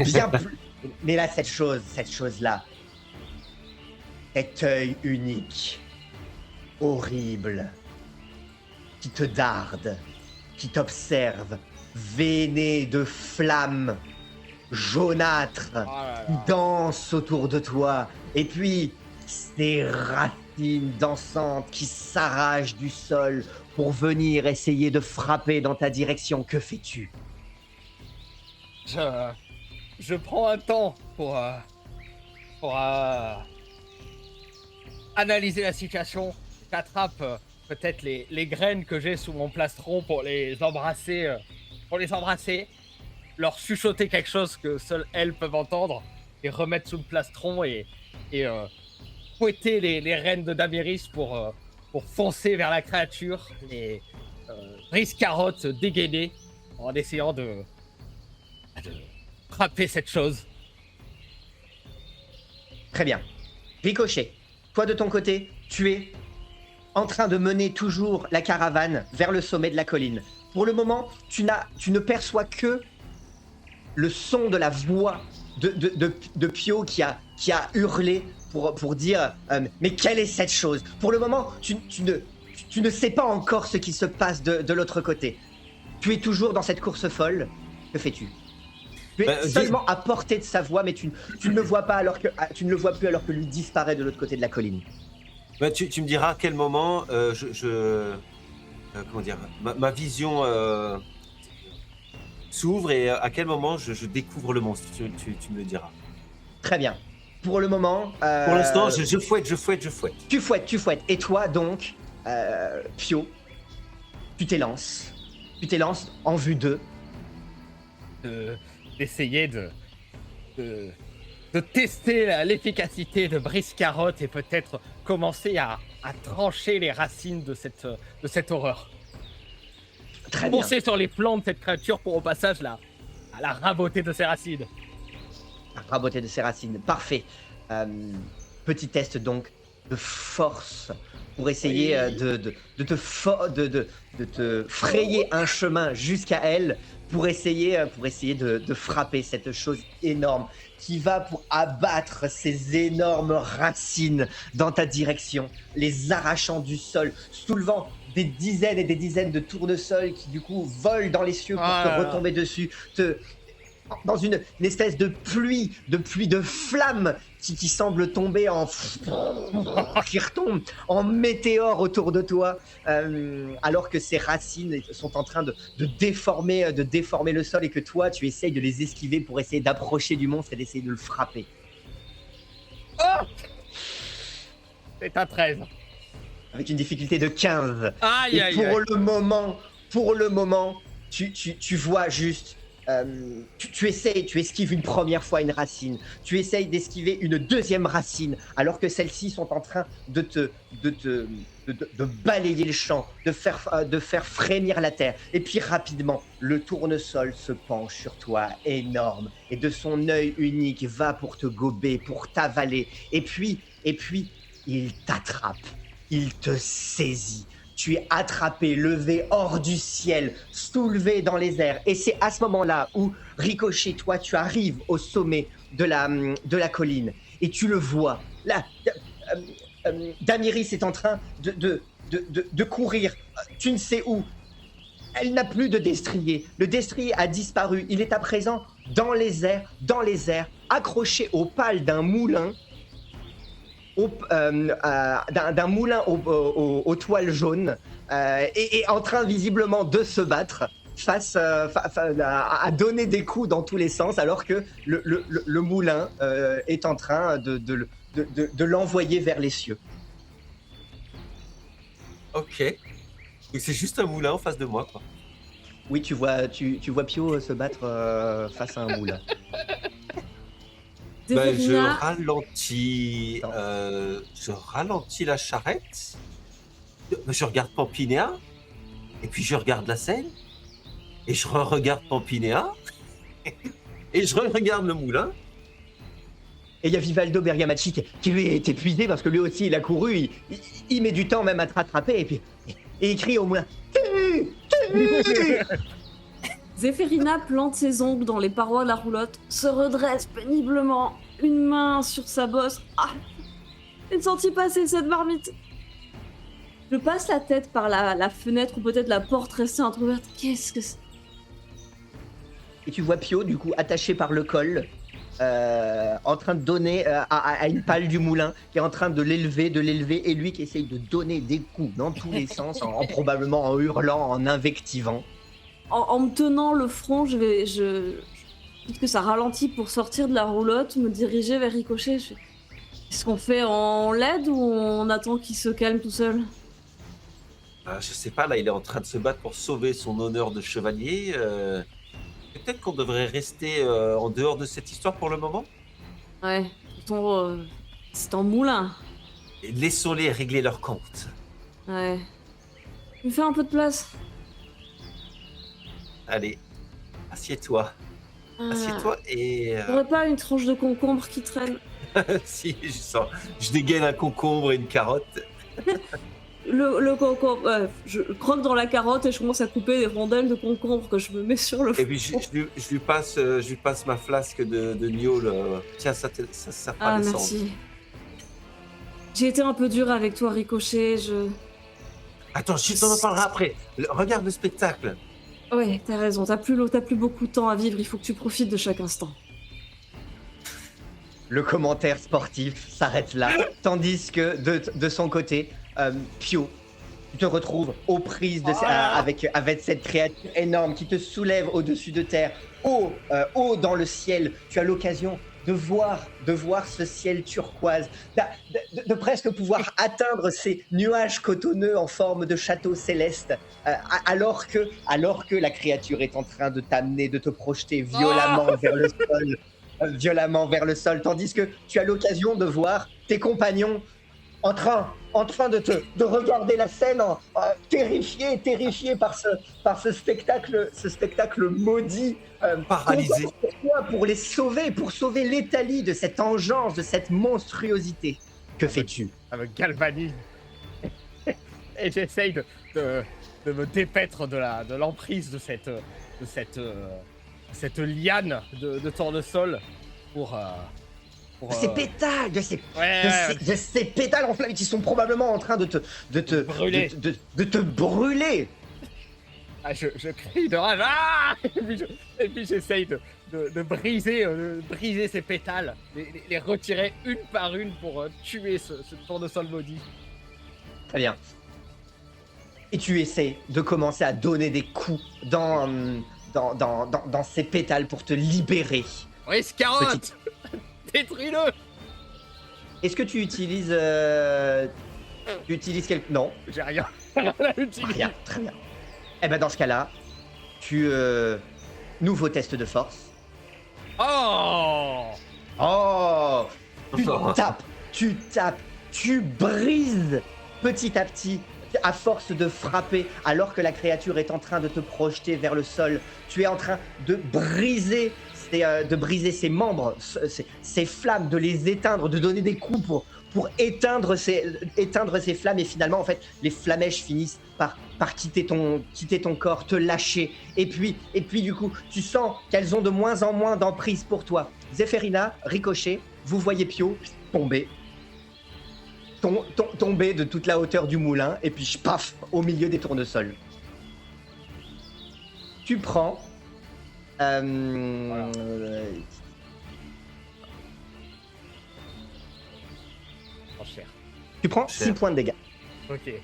Bien plus. Mais là, cette chose-là, cet œil unique, horrible, qui te darde, qui t'observe, veiné de flammes jaunâtres, Oh là qui là. dansent autour de toi, et puis ces racines dansantes qui s'arrachent du sol pour venir essayer de frapper dans ta direction. Que fais-tu? Je prends un temps pour analyser la situation. J'attrape peut-être les graines que j'ai sous mon plastron pour les embrasser, leur chuchoter quelque chose que seules elles peuvent entendre, les remettre sous le plastron et fouetter les rênes de Damiris pour foncer vers la créature, les brise-carottes dégainer en essayant de frapper cette chose. Très bien. Ricochet, toi de ton côté, tu es en train de mener toujours la caravane vers le sommet de la colline. Pour le moment, tu ne perçois que le son de la voix de Pio qui a hurlé pour dire mais quelle est cette chose? Pour le moment, tu ne sais pas encore ce qui se passe de l'autre côté. Tu es toujours dans cette course folle. Que fais-tu? Tu es seulement à portée de sa voix, mais tu ne le vois pas tu ne le vois plus alors que lui disparaît de l'autre côté de la colline. Bah, tu me diras à quel moment comment dire, ma vision s'ouvre et à quel moment je découvre le monstre. Tu me le diras. Très bien. Pour le moment... Pour l'instant, je fouette. Tu fouettes. Et toi, donc, Pio, tu t'élances. En vue d'eux. D'essayer de tester l'efficacité de brise-carotte et peut-être commencer à trancher les racines de cette horreur. Très bien. Foncer sur les flancs de cette créature pour au passage la raboter de ses racines. Raboter de ses racines. Parfait. Petit test donc de force pour essayer de te frayer un chemin jusqu'à elle, pour essayer de frapper cette chose énorme qui va pour abattre ces énormes racines dans ta direction, les arrachant du sol, soulevant des dizaines et des dizaines de tournesols qui du coup volent dans les cieux pour te retomber dessus, dans une espèce de pluie de flammes qui semble tomber qui retombe en météore autour de toi, alors que ces racines sont en train de déformer le sol et que toi tu essayes de les esquiver pour essayer d'approcher du monstre et d'essayer de le frapper. Oh, c'est un 13. Avec une difficulté de 15. Aïe, Et aïe, pour aïe. le moment, tu vois juste. Tu esquives une première fois une racine, tu essayes d'esquiver une deuxième racine, alors que celles-ci sont en train de balayer le champ, de faire frémir la terre. Et puis rapidement, le tournesol se penche sur toi, énorme, et de son œil unique va pour te gober, pour t'avaler. Et puis, il t'attrape, il te saisit. Tu es attrapé, levé hors du ciel, soulevé dans les airs. Et c'est à ce moment-là où, Ricochet, toi, tu arrives au sommet de la colline. Et tu le vois. Là, Damiris est en train de courir. Tu ne sais où. Elle n'a plus de destrier. Le destrier a disparu. Il est à présent dans les airs, accroché aux pales d'un moulin. D'un moulin aux toiles jaunes et en train visiblement de se battre à donner des coups dans tous les sens, alors que le moulin est en train de l'envoyer vers les cieux. Ok. Donc c'est juste un moulin en face de moi, quoi. Oui, tu vois Pio se battre face à un moulin. Ben, je Zéphérina, ralentis la charrette. Je regarde Pampinéa. Et puis je regarde la scène. Et je regarde Pampinéa. Et je regarde le moulin. Et il y a Vivaldo Bergamacci qui lui est épuisé parce que lui aussi il a couru, il met du temps même à te rattraper et il crie au moulin. Zéphérina plante ses ongles dans les parois de la roulotte, se redresse péniblement, une main sur sa bosse. Ah, je ne sentis passer cette marmite. Je passe la tête par la fenêtre ou peut-être la porte restée entrouverte. Qu'est-ce que c'est? Et tu vois Pio du coup attaché par le col, en train de donner à une pale du moulin, qui est en train de l'élever, et lui qui essaye de donner des coups dans tous les sens, probablement en hurlant, en invectivant. En me tenant le front, peut-être que ça ralentit pour sortir de la roulotte, me diriger vers Ricochet. Est-ce qu'on fait en l'aide ou on attend qu'il se calme tout seul? Je sais pas, là, il est en train de se battre pour sauver son honneur de chevalier. Peut-être qu'on devrait rester en dehors de cette histoire pour le moment. Ouais, c'est en moulin. Et laissons-les régler leur compte. Ouais. Tu me fais un peu de place. Allez, assieds-toi. Ah. Assieds-toi et... T'aurais pas une tranche de concombre qui traîne? si, je dégaine un concombre et une carotte. Le concombre, je croque dans la carotte et je commence à couper des rondelles de concombre que je me mets sur le front. Et puis je lui passe ma flasque de gnôle. Tiens, ça fera Ah, descendre. merci. J'ai été un peu dur avec toi, Ricochet, Attends, on en parlera après. Regarde le spectacle. Ouais, t'as raison, t'as plus beaucoup de temps à vivre, il faut que tu profites de chaque instant. Le commentaire sportif s'arrête là, tandis que de son côté, Pio, tu te retrouves aux prises avec cette créature énorme qui te soulève au-dessus de terre, haut dans le ciel. Tu as l'occasion de voir ce ciel turquoise, de presque pouvoir atteindre ces nuages cotonneux en forme de château céleste, alors que la créature est en train de t'amener, de te projeter violemment vers le sol, tandis que tu as l'occasion de voir tes compagnons en train de regarder la scène, terrifiés par ce spectacle maudit, Paralysé. pour sauver l'Italie de cette engeance, de cette monstruosité. Que fais-tu? Ça me galvanise. Et j'essaye de me dépaître de l'emprise de cette liane de tournesol pour Ces pétales, de ces pétales enflammés qui sont probablement en train de te brûler. Ah, je crie de rage. Ah et puis j'essaye de briser ces pétales, les retirer une par une pour tuer ce tournesol maudit. Très bien. Et tu essaies de commencer à donner des coups dans ces pétales pour te libérer. Oui, carotte. Détruis-le. Est-ce que tu utilises quelque... Non. J'ai rien. Rien à utiliser. Rien, très bien. Eh ben dans ce cas-là, nouveau test de force. Oh. Oh. Tu tapes, tu brises petit à petit, à force de frapper, alors que la créature est en train de te projeter vers le sol. Tu es en train de briser ses membres, ses flammes, de les éteindre, de donner des coups pour éteindre ces flammes. Et finalement, en fait, les flamèches finissent par quitter ton corps, te lâcher. Et puis, du coup, tu sens qu'elles ont de moins en moins d'emprise pour toi. Zéphérina, Ricochet, vous voyez Pio tomber de toute la hauteur du moulin, et puis paf, au milieu des tournesols. Tu prends... Voilà. Oh, cher. Tu prends Cher. 6 points de dégâts. Ok.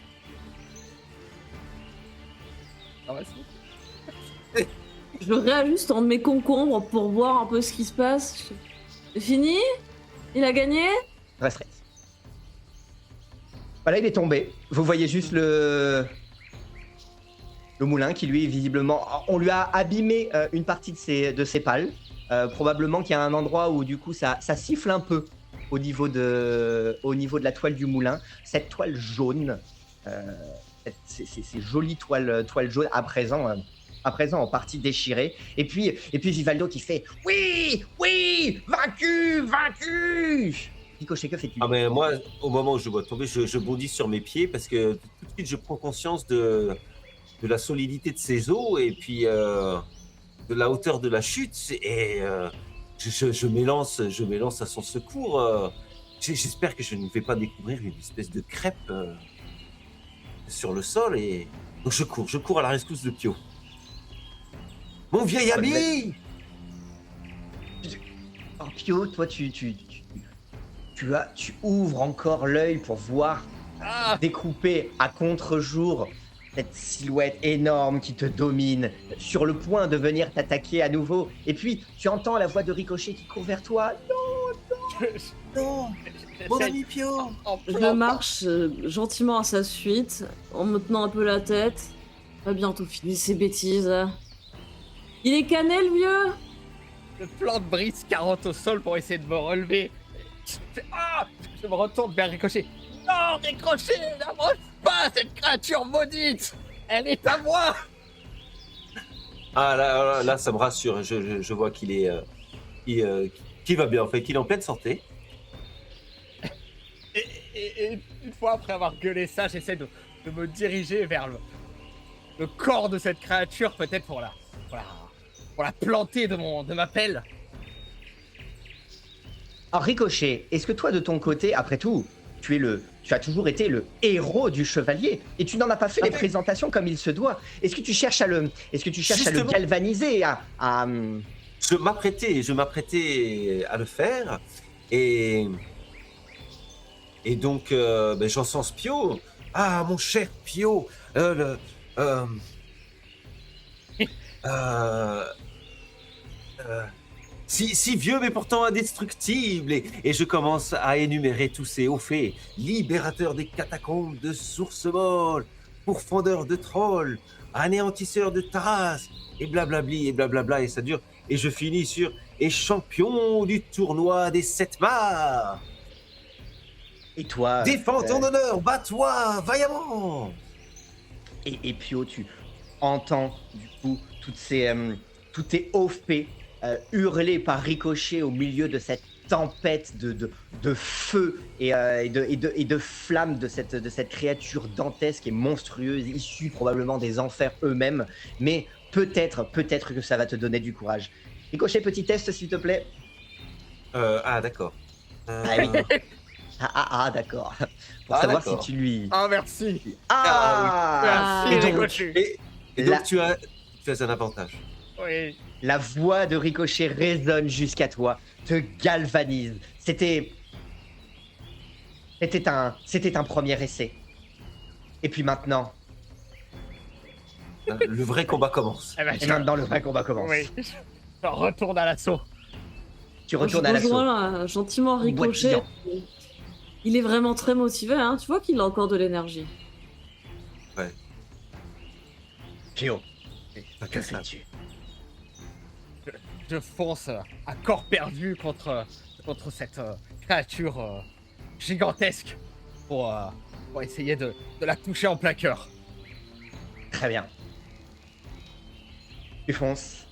Ah ouais, c'est bon. Je réajuste en mes concombres pour voir un peu ce qui se passe. C'est fini? Il a gagné? Reste. Voilà, il est tombé. Vous voyez juste le moulin qui, lui, visiblement... On lui a abîmé une partie de ses pales. Probablement qu'il y a un endroit où, du coup, ça siffle un peu au niveau de la toile du moulin. Cette toile jaune, ces jolies toiles jaunes, à présent en partie déchirées. Et puis Vivaldo qui fait « Oui, oui, vaincu, vaincu !» Ricochet, que fais-tu? Ah mais moi, au moment où je vois tomber, je bondis sur mes pieds parce que tout de suite, je prends conscience de la solidité de ses os et puis de la hauteur de la chute. Et je m'élance à son secours. J'espère que je ne vais pas découvrir une espèce de crêpe sur le sol. Et donc je cours à la rescousse de Pio. Mon vieil ami! Oh, Pio, toi, tu ouvres encore l'œil pour voir décroupé à contre-jour cette silhouette énorme qui te domine, sur le point de venir t'attaquer à nouveau. Et puis, tu entends la voix de Ricochet qui court vers toi. Non! Mon ami Pio! Je marche gentiment à sa suite, en me tenant un peu la tête. Va bientôt finir ces bêtises. Il est cané, le vieux? Je plante Brice carotte au sol pour essayer de me relever. Je me retourne vers Ricochet. Non, Ricochet, n'approche pas cette créature maudite. Elle est à moi. Ah là, ça me rassure. Je vois qu'il est, qu'il va bien en fait, qu'il est en pleine santé. Et une fois après avoir gueulé ça, j'essaie de me diriger vers le corps de cette créature, peut-être pour la planter de ma pelle. Alors, Ricochet, est-ce que toi, de ton côté, après tout, tu as toujours été le héros du chevalier et tu n'en as pas fait les présentations comme il se doit. Est-ce que tu cherches à le galvaniser, Je m'apprêtais à le faire et donc j'encense Pio. Ah, mon cher Pio, si vieux mais pourtant indestructible, et je commence à énumérer tous ces hauts faits: libérateur des catacombes de Source-Molle, pourfendeur de trolls, anéantisseur de Taras, et blablabli, et blablabla, et ça dure, et je finis sur et champion du tournoi des 7 mâts. Et toi, Défends ton honneur, bats-toi vaillamment. Et Pio, tu entends du coup tous tes hauts faits hurlés par Ricochet au milieu de cette tempête de feu et de flammes de cette créature dantesque et monstrueuse, issue probablement des enfers eux-mêmes. Mais peut-être que ça va te donner du courage. Ricochet, petit test s'il te plaît. D'accord. Ah oui. D'accord. Pour savoir d'accord. si tu lui... Ah, merci. Ah, Merci, et donc, Ricochet. Et donc tu as un avantage. Oui. la voix de Ricochet résonne jusqu'à toi, te galvanise. C'était un premier essai. Et puis maintenant... Le vrai combat commence. Eh ben, Et maintenant, le vrai combat commence. Oui. Je retourne à l'assaut. Tu retournes à Je l'assaut. rejoins gentiment Ricochet. Il est vraiment très motivé, hein. Tu vois qu'il a encore de l'énergie. Ouais. Pio, Pas que que ça. fais-tu? Je fonce à corps perdu contre cette créature gigantesque pour essayer de la toucher en plein cœur. Très bien. Tu fonces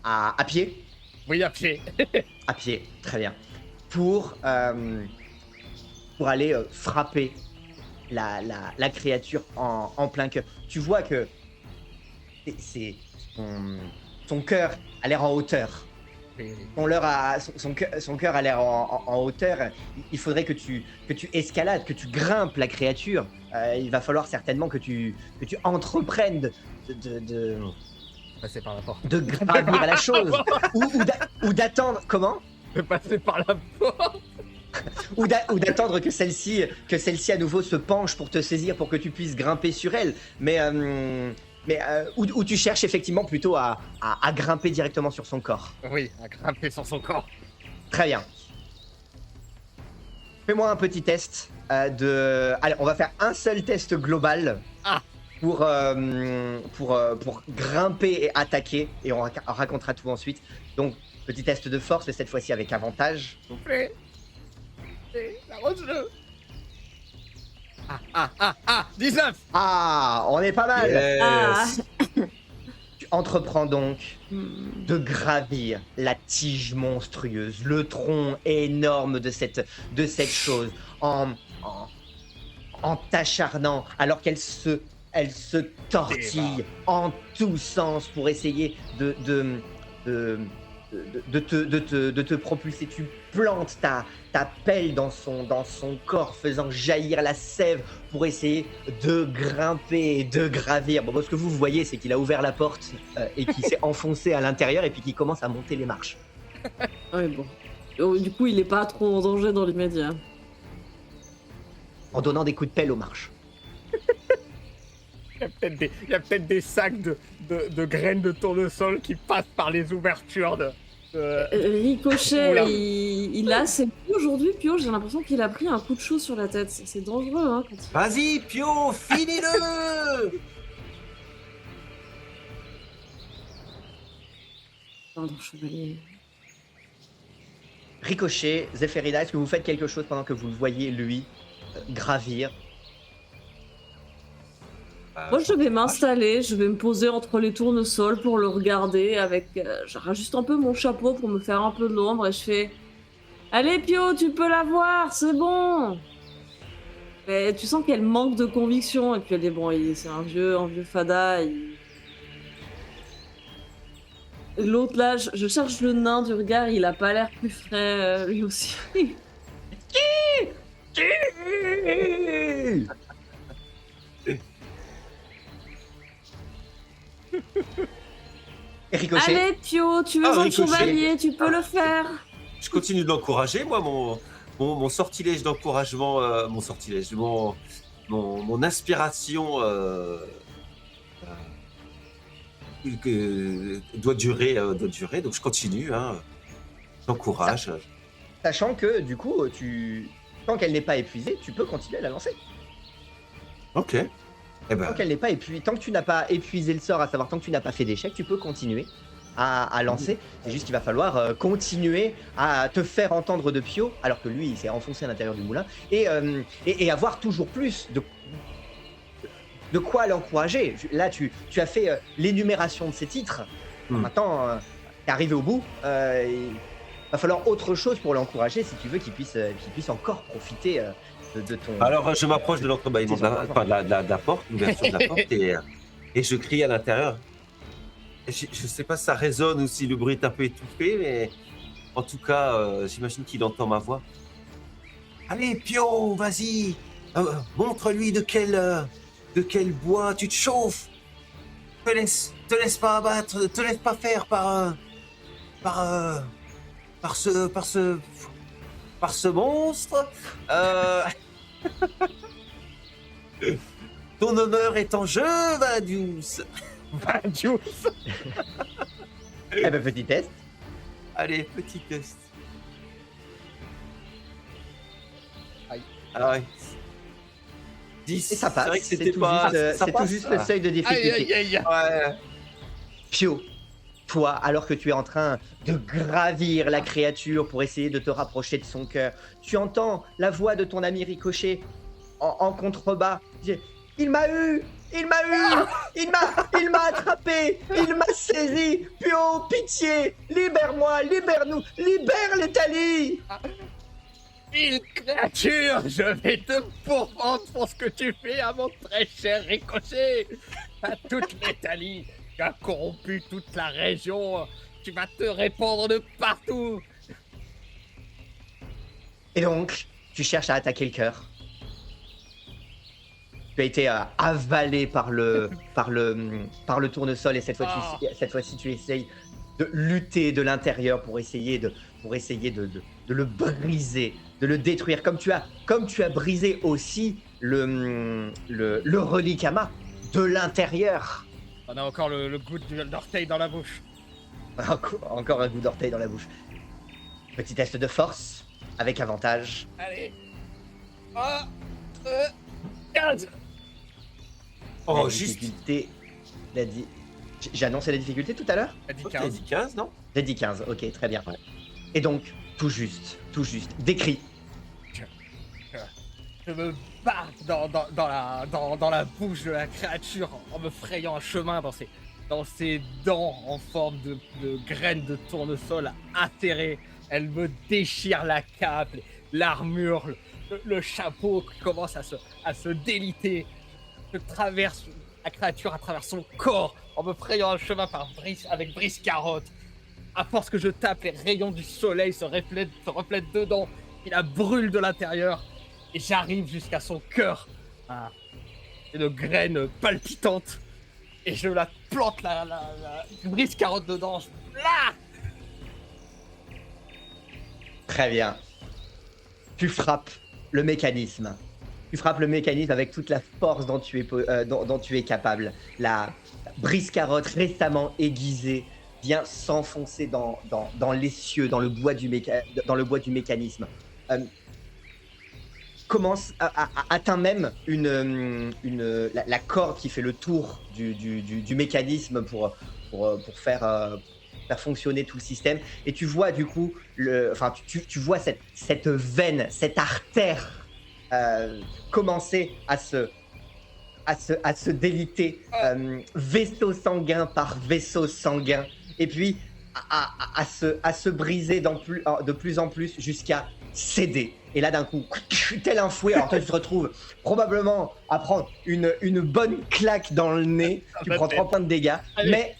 à pied? Oui, à pied. À pied, très bien. Pour aller frapper la créature en plein cœur. Tu vois que son cœur a l'air en hauteur. Son cœur a l'air en hauteur. Il faudrait que tu escalades, que tu grimpes la créature. Il va falloir certainement que tu entreprennes de Passer par la porte. de gravir la chose ou d'attendre. Comment? De passer par la porte. ou d'attendre que celle-ci à nouveau se penche pour te saisir pour que tu puisses grimper sur elle. Mais où tu cherches effectivement plutôt à grimper directement sur son corps. Oui, à grimper sur son corps. Très bien. Fais-moi un petit test Allez, on va faire un seul test global Ah. pour grimper et attaquer, et on racontera tout ensuite. Donc, petit test de force, mais cette fois-ci avec avantage. S'il vous plaît. Arrange-le. 19. Ah, on est pas mal. Ah. Yes. Tu entreprends donc Hmm. de gravir la tige monstrueuse, le tronc énorme de cette chose, en t'acharnant, alors qu'elle se tortille en tous sens pour essayer de te propulser. Tu plantes ta pelle dans son corps, faisant jaillir la sève pour essayer de grimper et de gravir. Bon, ce que vous voyez, c'est qu'il a ouvert la porte et qu'il s'est enfoncé à l'intérieur et puis qu'il commence à monter les marches. Ouais, bon. Oh, du coup, il est pas trop en danger dans l'immédiat. En donnant des coups de pelle aux marches. Il y a peut-être des sacs de graines de tournesol qui passent par les ouvertures de... Ricochet, Oula. il a assez pris aujourd'hui, Pio. J'ai l'impression qu'il a pris un coup de chaud sur la tête. C'est dangereux, hein, quand il... Vas-y, Pio, finis-le. Pardon, chevalier. Ricochet, Zéphérida, est-ce que vous faites quelque chose pendant que vous le voyez, lui, gravir? Moi, je vais m'installer, je vais me poser entre les tournesols pour le regarder avec... je rajuste un peu mon chapeau pour me faire un peu de l'ombre et je fais... Allez, Pio, tu peux la voir, c'est bon. Mais tu sens qu'elle manque de conviction et puis elle dit, bon, c'est un vieux fada. Et l'autre là, je cherche le nain du regard, il a pas l'air plus frais, lui aussi. Et Ricochet, Allez, Pio, tu es Ah, un Ricochet. chevalier, tu peux le faire. Je continue de l'encourager, moi, mon sortilège d'encouragement, mon inspiration doit durer, donc je continue, hein, j'encourage. sachant que du coup, tant qu'elle n'est pas épuisée, tu peux continuer à la lancer. Ok. Eh ben, Tant qu'elle n'est pas épuisée, tant que tu n'as pas épuisé le sort, à savoir tant que tu n'as pas fait d'échec, tu peux continuer à lancer. C'est juste qu'il va falloir continuer à te faire entendre de Pio, alors que lui, il s'est enfoncé à l'intérieur du moulin, et avoir toujours plus de quoi l'encourager. Là, tu as fait l'énumération de ses titres. Maintenant, t'es arrivé au bout. Il va falloir autre chose pour l'encourager si tu veux qu'il puisse encore profiter de ton... alors, je m'approche de l'entrebâillement de la porte, l'ouverture de la porte, et je crie à l'intérieur. Je sais pas si ça résonne ou si le bruit est un peu étouffé, mais en tout cas, j'imagine qu'il entend ma voix. Allez, Pio, vas-y, montre-lui de quel bois tu te chauffes. Te laisse pas abattre, te laisse pas faire par ce monstre. Ton honneur est en jeu, Vadius. Vadius. Eh ben, petit test. Allez, petit test. Aïe. Ah ouais. 10. Et ça passe. C'est vrai que C'est c'était tout pas. juste, ça c'est tout passe, juste ça. le seuil de difficulté. Aïe, aïe, aïe. Ouais. Pio, toi, alors que tu es en train de gravir la créature pour essayer de te rapprocher de son cœur, tu entends la voix de ton ami Ricochet en contrebas. Il m'a eu! Il m'a eu! Il m'a attrapé! Il m'a saisi! Pio, pitié! Libère-moi! Libère-nous! Libère les Thalie! Une créature, je vais te pourfendre pour ce que tu fais à mon très cher Ricochet. À toute l'Italie, tu as corrompu toute la région. Tu vas te répandre de partout. Et donc, tu cherches à attaquer le cœur. Tu as été avalé par le tournesol et cette fois-ci tu essayes de lutter de l'intérieur pour essayer de le briser, de le détruire, comme tu as brisé aussi le relicama de l'intérieur. On a encore le goût d'orteil dans la bouche. Encore un goût d'orteil dans la bouche. Petit test de force, avec avantage. Allez. 15. Oh, La juste. difficulté... J'ai annoncé la difficulté tout à l'heure? Elle dit Oh, t'as 15. dit 15, non? J'ai dit 15, ok, très bien. Ouais. Et donc, tout juste, décrit. Je me barre dans la bouche de la créature en me frayant un chemin dans ses dents en forme de graines de tournesol atterrées. Elle me déchire la cape, l'armure, le chapeau qui commence à se déliter. Je traverse la créature à travers son corps en me frayant un chemin avec Brice Carotte. À force que je tape, les rayons du soleil se reflètent dedans. Il la brûle de l'intérieur. Et j'arrive jusqu'à son cœur. Une graine palpitante. Et je la plante, la Brice Carotte dedans. Là. Très bien. Tu frappes le mécanisme. Tu frappes le mécanisme avec toute la force dont tu es capable. La Brice Carotte récemment aiguisée vient s'enfoncer dans l'essieu, dans le bois du mécanisme. Commence à atteint même la corde qui fait le tour du mécanisme pour faire fonctionner tout le système. Et tu vois du coup, tu vois cette veine, cette artère commencer à se déliter, vaisseau sanguin par vaisseau sanguin, et puis à se briser de plus en plus jusqu'à céder. Et là d'un coup, tel un fouet, alors toi tu te retrouves probablement à prendre une bonne claque dans le nez, tu prends 3 points de dégâts, mais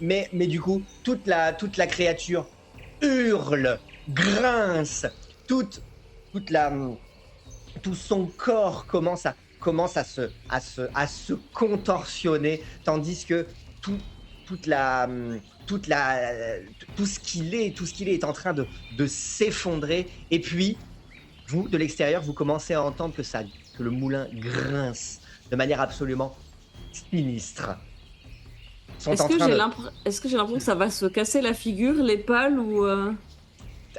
mais du coup toute la créature hurle, grince, tout son corps commence à se contorsionner, tandis que tout ce qu'il est en train de s'effondrer. Et puis, vous, de l'extérieur, vous commencez à entendre que le moulin grince de manière absolument sinistre. Est-ce que j'ai l'impression que ça va se casser la figure, les pales ou...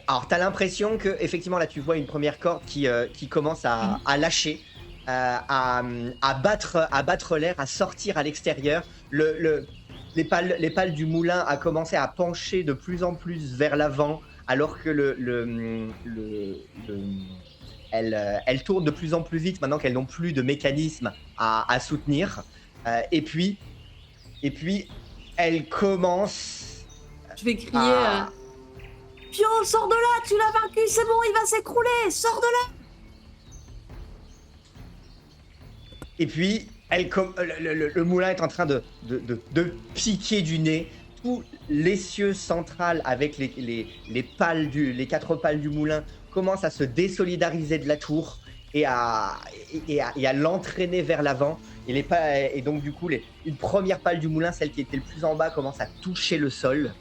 Alors, tu as l'impression que, effectivement, là, tu vois une première corde qui commence à lâcher, à battre l'air, à sortir à l'extérieur. Les pales du moulin a commencé à pencher de plus en plus vers l'avant, alors que elles tournent de plus en plus vite maintenant qu'elles n'ont plus de mécanisme à soutenir. Et puis, elles commencent. Je vais crier Pion, sors de là, tu l'as vaincu, c'est bon, il va s'écrouler, sors de là. Et puis, le moulin est en train de piquer du nez. Tout l'essieu central avec les 4 pales du moulin commence à se désolidariser de la tour et à l'entraîner vers l'avant. Et donc, du coup, une première pale du moulin, celle qui était le plus en bas, commence à toucher le sol.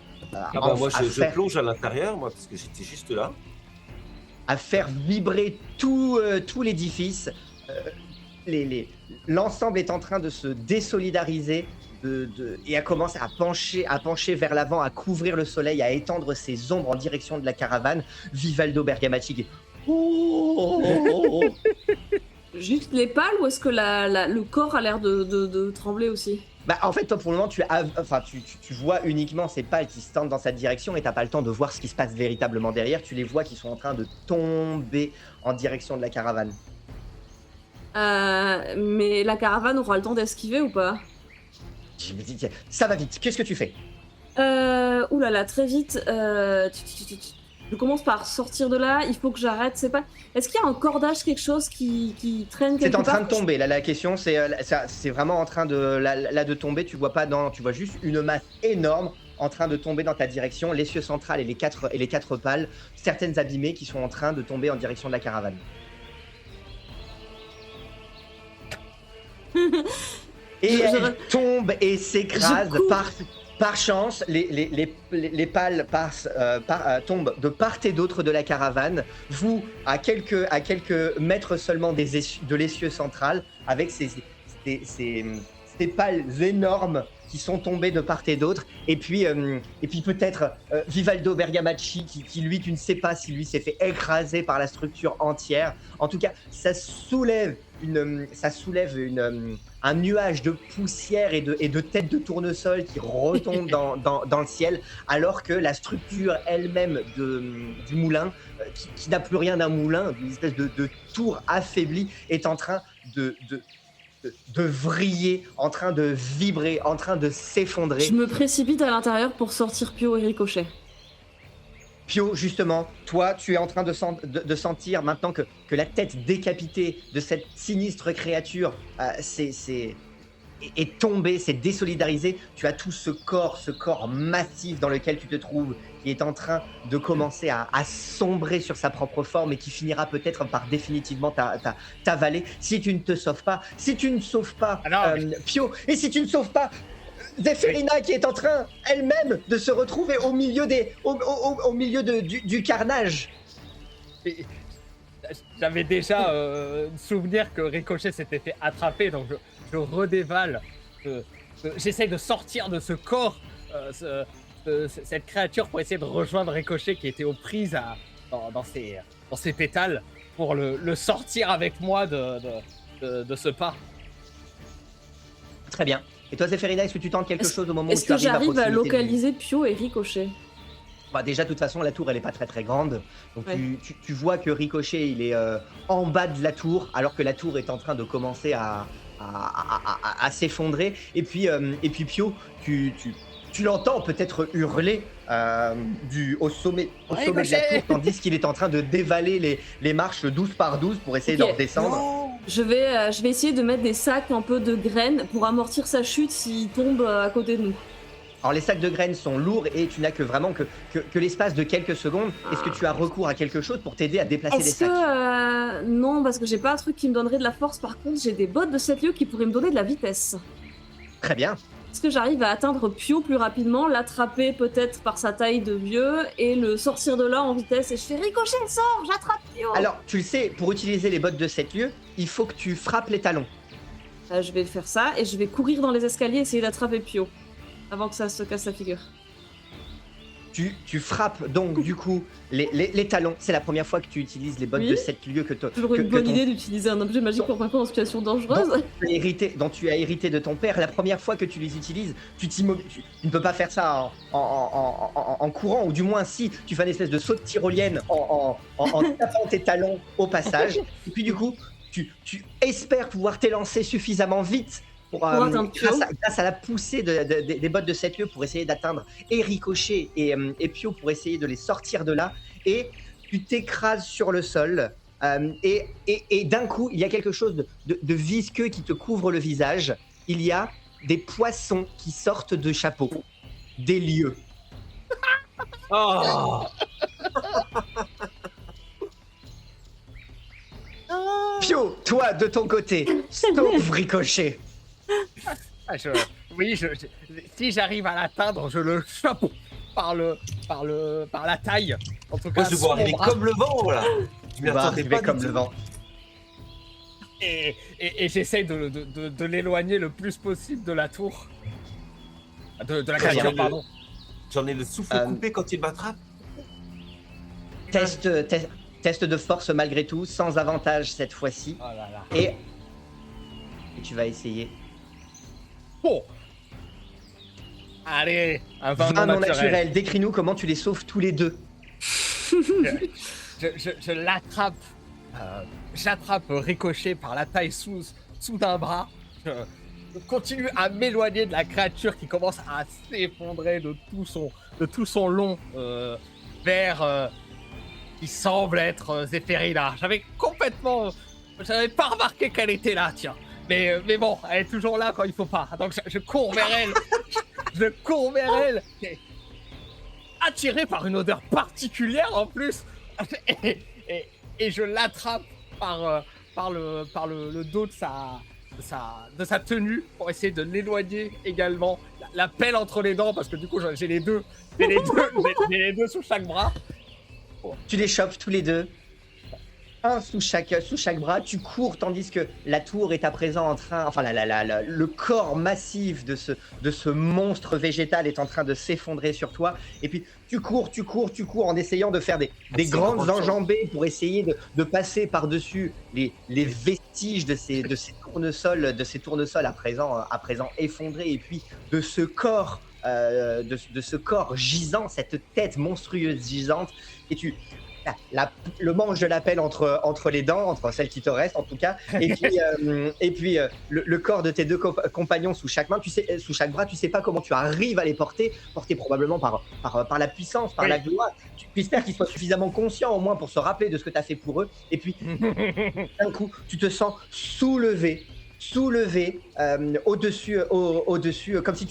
Moi, je plonge à l'intérieur, moi, parce que j'étais juste là. À faire vibrer tout l'édifice. L'ensemble est en train de se désolidariser et à commencer à pencher vers l'avant, à couvrir le soleil, à étendre ses ombres en direction de la caravane. Vivaldo Bergamaschi. Juste les pales ou est-ce que le corps a l'air de trembler aussi? En fait, toi, pour le moment, tu vois uniquement ces pales qui se tendent dans cette direction et t'as pas le temps de voir ce qui se passe véritablement derrière. Tu les vois qui sont en train de tomber en direction de la caravane. Mais la caravane aura le temps d'esquiver ou pas? Je me dis, tiens, ça va vite. Qu'est-ce que tu fais? Oulala, très vite. Je commence par sortir de là. Il faut que j'arrête. C'est pas. Est-ce qu'il y a un cordage, quelque chose qui traîne quelque part? C'est en train de tomber. Là, la question, c'est vraiment en train de tomber. Tu vois pas tu vois juste une masse énorme en train de tomber dans ta direction. L'essieu central et les quatre pales, certaines abîmées qui sont en train de tomber en direction de la caravane. Et elle tombe et s'écrase par chance. Les pales tombent de part et d'autre de la caravane. Vous, à quelques mètres seulement de l'essieu central, avec ces ces pales énormes qui sont tombées de part et d'autre. Et puis peut-être Vivaldo Bergamacci qui, lui, tu ne sais pas si lui s'est fait écraser par la structure entière. En tout cas, ça soulève un nuage de poussière et de têtes de tournesol qui retombent dans le ciel, alors que la structure elle-même du moulin, qui n'a plus rien d'un moulin, une espèce de tour affaiblie, est en train de vriller, en train de vibrer, en train de s'effondrer. Je me précipite à l'intérieur pour sortir Pio et Ricochet. Pio, justement, toi, tu es en train de sentir maintenant que la tête décapitée de cette sinistre créature est tombée, s'est désolidarisée. Tu as tout ce corps massif dans lequel tu te trouves, qui est en train de commencer à sombrer sur sa propre forme et qui finira peut-être par définitivement t'avaler si tu ne te sauves pas. Si tu ne sauves pas Pio, et si tu ne sauves pas Zéphérina, qui est en train elle-même de se retrouver au milieu du carnage. J'avais déjà souvenir que Ricochet s'était fait attraper, donc je redévale. J'essaye de sortir de ce corps, cette créature, pour essayer de rejoindre Ricochet qui était aux prises dans ses pétales, pour le sortir avec moi de ce pas. Très bien. Et toi, Zéphérina, est-ce que tu tentes quelque chose au moment où Est-ce tu que arrives j'arrive à proximité localiser Pio et Ricochet? Bah déjà, de toute façon, la tour, elle est pas très très grande. Donc Ouais. tu vois que Ricochet, il est en bas de la tour, alors que la tour est en train de commencer à s'effondrer. Et puis Pio, tu l'entends peut-être hurler au sommet de la tour, tandis qu'il est en train de dévaler les marches 12 par 12 pour essayer Ok. d'en redescendre. Je vais essayer de mettre des sacs un peu de graines pour amortir sa chute s'il tombe à côté de nous. Alors les sacs de graines sont lourds et tu n'as que vraiment que l'espace de quelques secondes. Est-ce que tu as recours à quelque chose pour t'aider à déplacer les Est-ce sacs? que... non, parce que j'ai pas un truc qui me donnerait de la force. Par contre, j'ai des bottes de 7 lieues qui pourraient me donner de la vitesse. Très bien. Est-ce que j'arrive à atteindre Pio plus rapidement, l'attraper peut-être par sa taille de vieux et le sortir de là en vitesse et je fais Ricochet, sors, j'attrape Pio. Alors, tu le sais, pour utiliser les bottes de 7 lieues, il faut que tu frappes les talons. Je vais faire ça et je vais courir dans les escaliers et essayer d'attraper Pio avant que ça se casse la figure. Tu frappes donc du coup les talons. C'est la première fois que tu utilises les bottes Oui. de 7 lieues que Toujours une bonne idée d'utiliser un objet magique pour frapper en situation dangereuse. dont tu as hérité de ton père. La première fois que tu les utilises, tu ne peux pas faire ça en courant, ou du moins si tu fais une espèce de saut de tyrolienne en tapant tes talons au passage. Et puis du coup, tu espères pouvoir t'élancer suffisamment vite pour, atteindre Pio. grâce à la poussée des bottes de 7 lieues pour essayer d'atteindre et Ricochet et Pio pour essayer de les sortir de là. Et tu t'écrases sur le sol. Et d'un coup, il y a quelque chose de visqueux qui te couvre le visage. Il y a des poissons qui sortent de chapeaux. Des lieux. Oh Pio, toi, de ton côté, sauve Ricochet. Si j'arrive à l'atteindre, je le chope par la taille. En tout cas, Moi, je sous vois mon arriver bras. comme le vent, voilà. Je m'y Tu vas attendais arriver pas comme du le tout. vent. Et j'essaie de l'éloigner le plus possible de la tour. De la Très bien. créature, pardon. J'en ai le souffle coupé quand il m'attrape. Test de force malgré tout, sans avantage cette fois-ci. Oh là là. Et tu vas essayer. Bon. Allez, un 20 20 non non naturel. naturel. Décris-nous comment tu les sauves tous les deux. Je l'attrape. J'attrape Ricochet par la taille sous d'un bras. Je continue à m'éloigner de la créature qui commence à s'effondrer de tout son long vers qui semble être Zéphérina. J'avais pas remarqué qu'elle était là, tiens. Mais bon, elle est toujours là quand il faut pas. Donc je cours vers elle. Je cours vers elle. Attiré par une odeur particulière en plus. Et je l'attrape par le dos de sa tenue pour essayer de l'éloigner également. La pelle entre les dents parce que du coup j'ai les deux sous chaque bras. Tu les chopes tous les deux. un sous chaque bras, tu cours tandis que la tour est à présent en train, enfin le corps massif de ce monstre végétal est en train de s'effondrer sur toi. Et puis tu cours en essayant de faire des C'est grandes grand, enjambées pour essayer de passer par-dessus les vestiges de ces tournesols à présent effondrés. Et puis de ce corps, de ce corps gisant, cette tête monstrueuse gisante. Et le manche de l'appel entre les dents, entre celles qui te restent en tout cas, et puis le corps de tes deux compagnons sous chaque main, sous chaque bras, tu sais pas comment tu arrives à les porter probablement par la puissance, par la gloire. Tu espères qu'ils soient suffisamment conscients au moins pour se rappeler de ce que tu as fait pour eux, et puis d'un coup, tu te sens soulevé au-dessus, comme si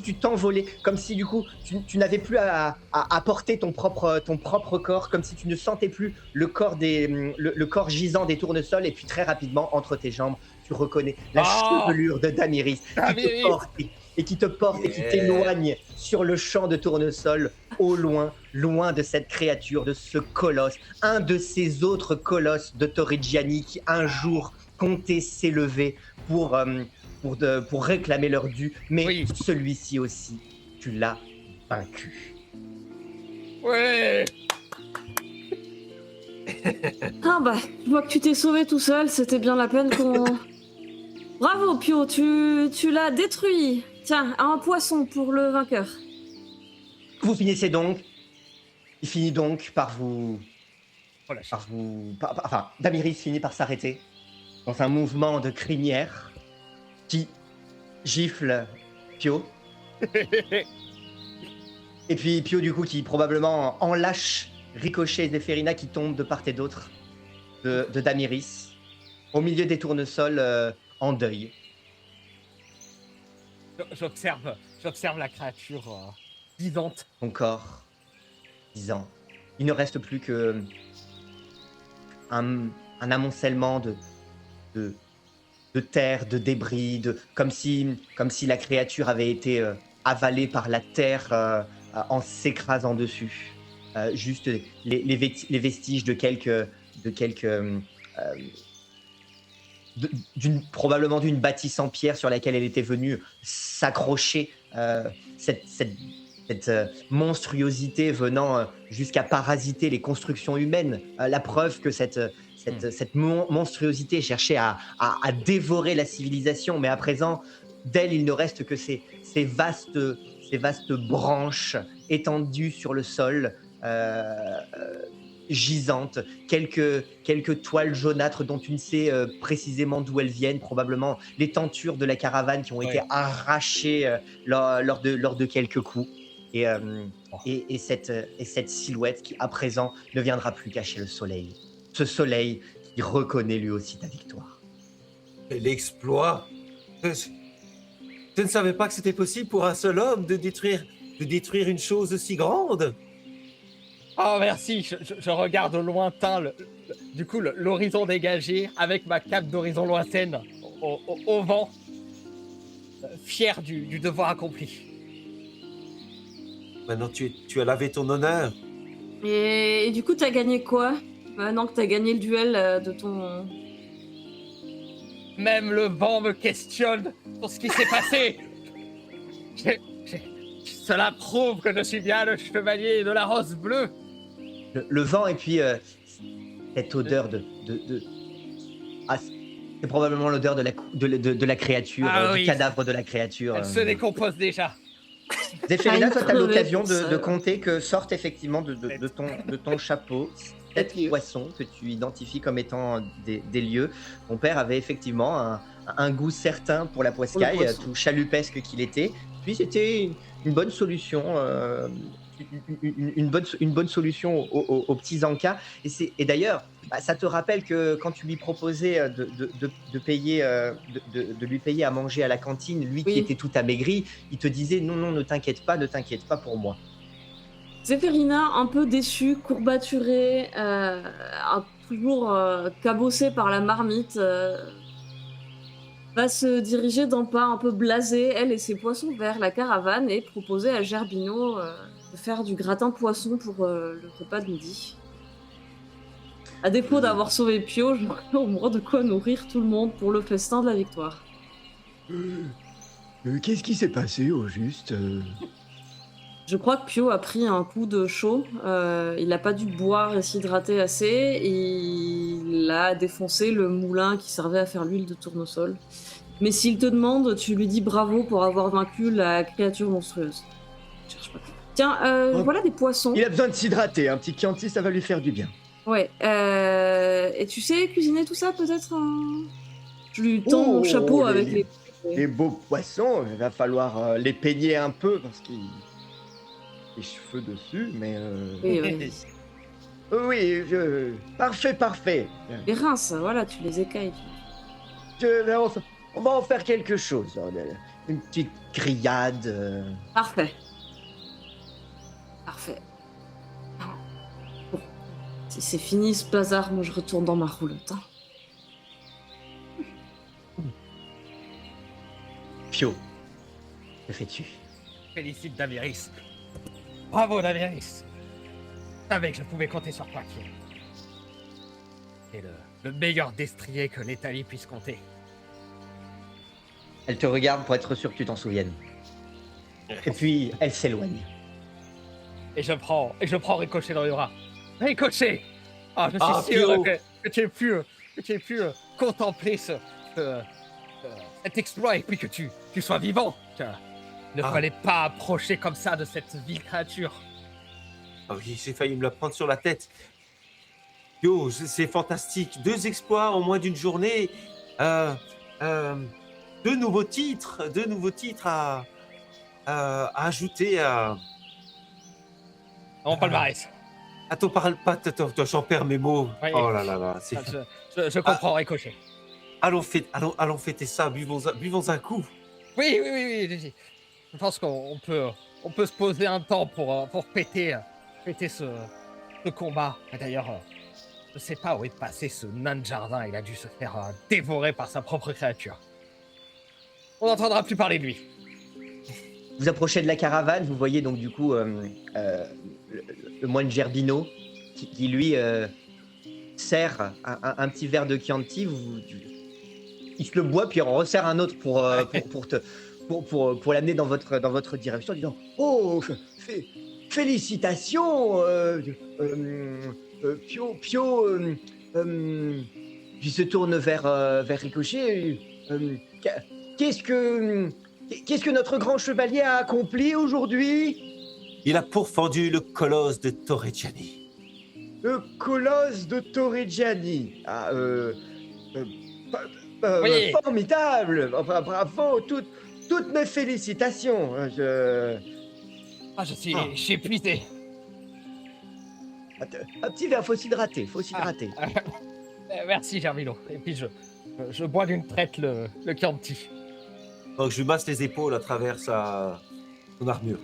tu t'envolais, comme si du coup tu n'avais plus à porter ton propre corps, comme si tu ne sentais plus le corps gisant des tournesols. Et puis très rapidement, entre tes jambes, tu reconnais la chevelure de Damiris qui te porte et qui t'éloigne sur le champ de tournesol, au loin de cette créature, de ce colosse, un de ces autres colosses de Torrigiani qui un jour comptaient s'élever pour réclamer leur dû. Mais celui-ci aussi, tu l'as vaincu. Ouais. Ah bah, je vois que tu t'es sauvé tout seul, c'était bien la peine qu'on... Bravo Pio, tu l'as détruit. Tiens, un poisson pour le vainqueur. Vous finissez donc. Il finit donc par vous... Relâchez. Enfin, Damiris finit par s'arrêter dans un mouvement de crinière qui gifle Pio. Et puis Pio, du coup, qui probablement enlâche Ricochet et Zéphérina qui tombent de part et d'autre de Damiris, au milieu des tournesols en deuil. J'observe la créature vivante. Son corps gisant. Il ne reste plus que un amoncellement de terre, de débris, comme si la créature avait été avalée par la terre en s'écrasant dessus. Juste les vestiges probablement d'une bâtisse en pierre sur laquelle elle était venue s'accrocher, cette monstruosité venant jusqu'à parasiter les constructions humaines. La preuve que cette monstruosité cherchait à dévorer la civilisation, mais à présent, d'elle, il ne reste que ces vastes branches étendues sur le sol, gisantes, quelques toiles jaunâtres dont tu ne sais précisément d'où elles viennent, probablement les tentures de la caravane qui ont été arrachées lors de quelques coups. Et cette silhouette qui, à présent, ne viendra plus cacher le soleil. Ce soleil qui reconnaît lui aussi ta victoire. L'exploit. Je ne savais pas que c'était possible pour un seul homme de détruire une chose aussi grande. Oh merci, je regarde au lointain, l'horizon dégagé avec ma cape d'horizon lointaine au vent, fier du devoir accompli. Maintenant, tu as lavé ton honneur. Et du coup, t'as gagné quoi? Maintenant que t'as gagné le duel de ton... Même le vent me questionne sur ce qui s'est passé. Cela prouve que je suis bien le chevalier de la rose bleue. Le vent et puis cette odeur c'est probablement l'odeur de la créature, du cadavre de la créature. Elle se décompose déjà. Zéphérina, toi, tu as l'occasion de compter que sortent effectivement de ton chapeau 7 poissons que tu identifies comme étant des lieux. Mon père avait effectivement un goût certain pour la poiscaille, tout chalupesque qu'il était. Puis c'était une bonne solution, une bonne solution aux petits encas. Et d'ailleurs, ça te rappelle que quand tu lui proposais de lui payer à manger à la cantine, lui qui était tout amaigri, il te disait non, ne t'inquiète pas pour moi. Zéphérina, un peu déçue, courbaturée, toujours cabossée par la marmite, va se diriger d'un pas un peu blasé, elle et ses poissons, vers la caravane et proposer à Gerbino de faire du gratin poisson pour le repas de midi. À défaut d'avoir sauvé Pio, j'aurais au moins de quoi nourrir tout le monde pour le festin de la victoire. Qu'est-ce qui s'est passé au juste Je crois que Pio a pris un coup de chaud. Il n'a pas dû boire et s'hydrater assez. Et il a défoncé le moulin qui servait à faire l'huile de tournesol. Mais s'il te demande, tu lui dis bravo pour avoir vaincu la créature monstrueuse. Je cherche pas. Tiens, voilà des poissons. Il a besoin de s'hydrater, un petit Chianti, ça va lui faire du bien. Ouais. Et tu sais cuisiner tout ça peut-être Je lui tends mon Oh, chapeau les- avec les... Les beaux poissons, il va falloir les peigner un peu parce qu'il des cheveux dessus, mais Oui, oui. oui, parfait. Les rinces, voilà, tu les écailles. On va en faire quelque chose, une petite grillade. Parfait. Bon, si c'est fini ce bazar, moi je retourne dans ma roulotte. Hein. Pio, que fais-tu? Félicite Daviris. Bravo Daviris. Je savais que je pouvais compter sur toi, Pierre. C'est le meilleur destrier que l'Italie puisse compter. Elle te regarde pour être sûr que tu t'en souviennes. Et puis, elle s'éloigne. Et je prends Ricochet dans les bras. Ricochet. Ah, je suis Ah, sûr Pio. que tu aies pu contempler cet exploit et puis que tu sois vivant. Ne Ah. fallait pas approcher comme ça de cette vile créature. Ah oui, j'ai failli me la prendre sur la tête. Yo, c'est fantastique. 2 exploits en moins d'une journée. Deux nouveaux titres à ajouter à En palmarès. ton parle pas. Attends, j'en perds mes mots. Oui. Oh là là là. Je comprends, Ricochet. Allons fêter ça. Buvons un coup. Oui. Je pense qu'on peut se poser un temps pour fêter ce combat. Et d'ailleurs, je sais pas où est passé ce nain de jardin. Il a dû se faire dévorer par sa propre créature. On n'entendra plus parler de lui. Vous approchez de la caravane, vous voyez donc du coup le moine Gerbino qui lui sert un petit verre de Chianti. Il se le boit puis on resserre un autre pour l'amener dans votre direction en disant Oh, félicitations, Pio. puis se tourne vers Ricochet. Qu'est-ce que notre grand chevalier a accompli aujourd'hui? Il a pourfendu le colosse de Torreggiani. Le colosse de Torreggiani. Oui. Formidable. Enfin, bravo, toutes mes félicitations. Ah, je suis épuisé. Un petit verre, faut s'hydrater. Merci, Germino. Et puis je bois d'une traite le Chianti. Donc je lui masse les épaules à travers son armure.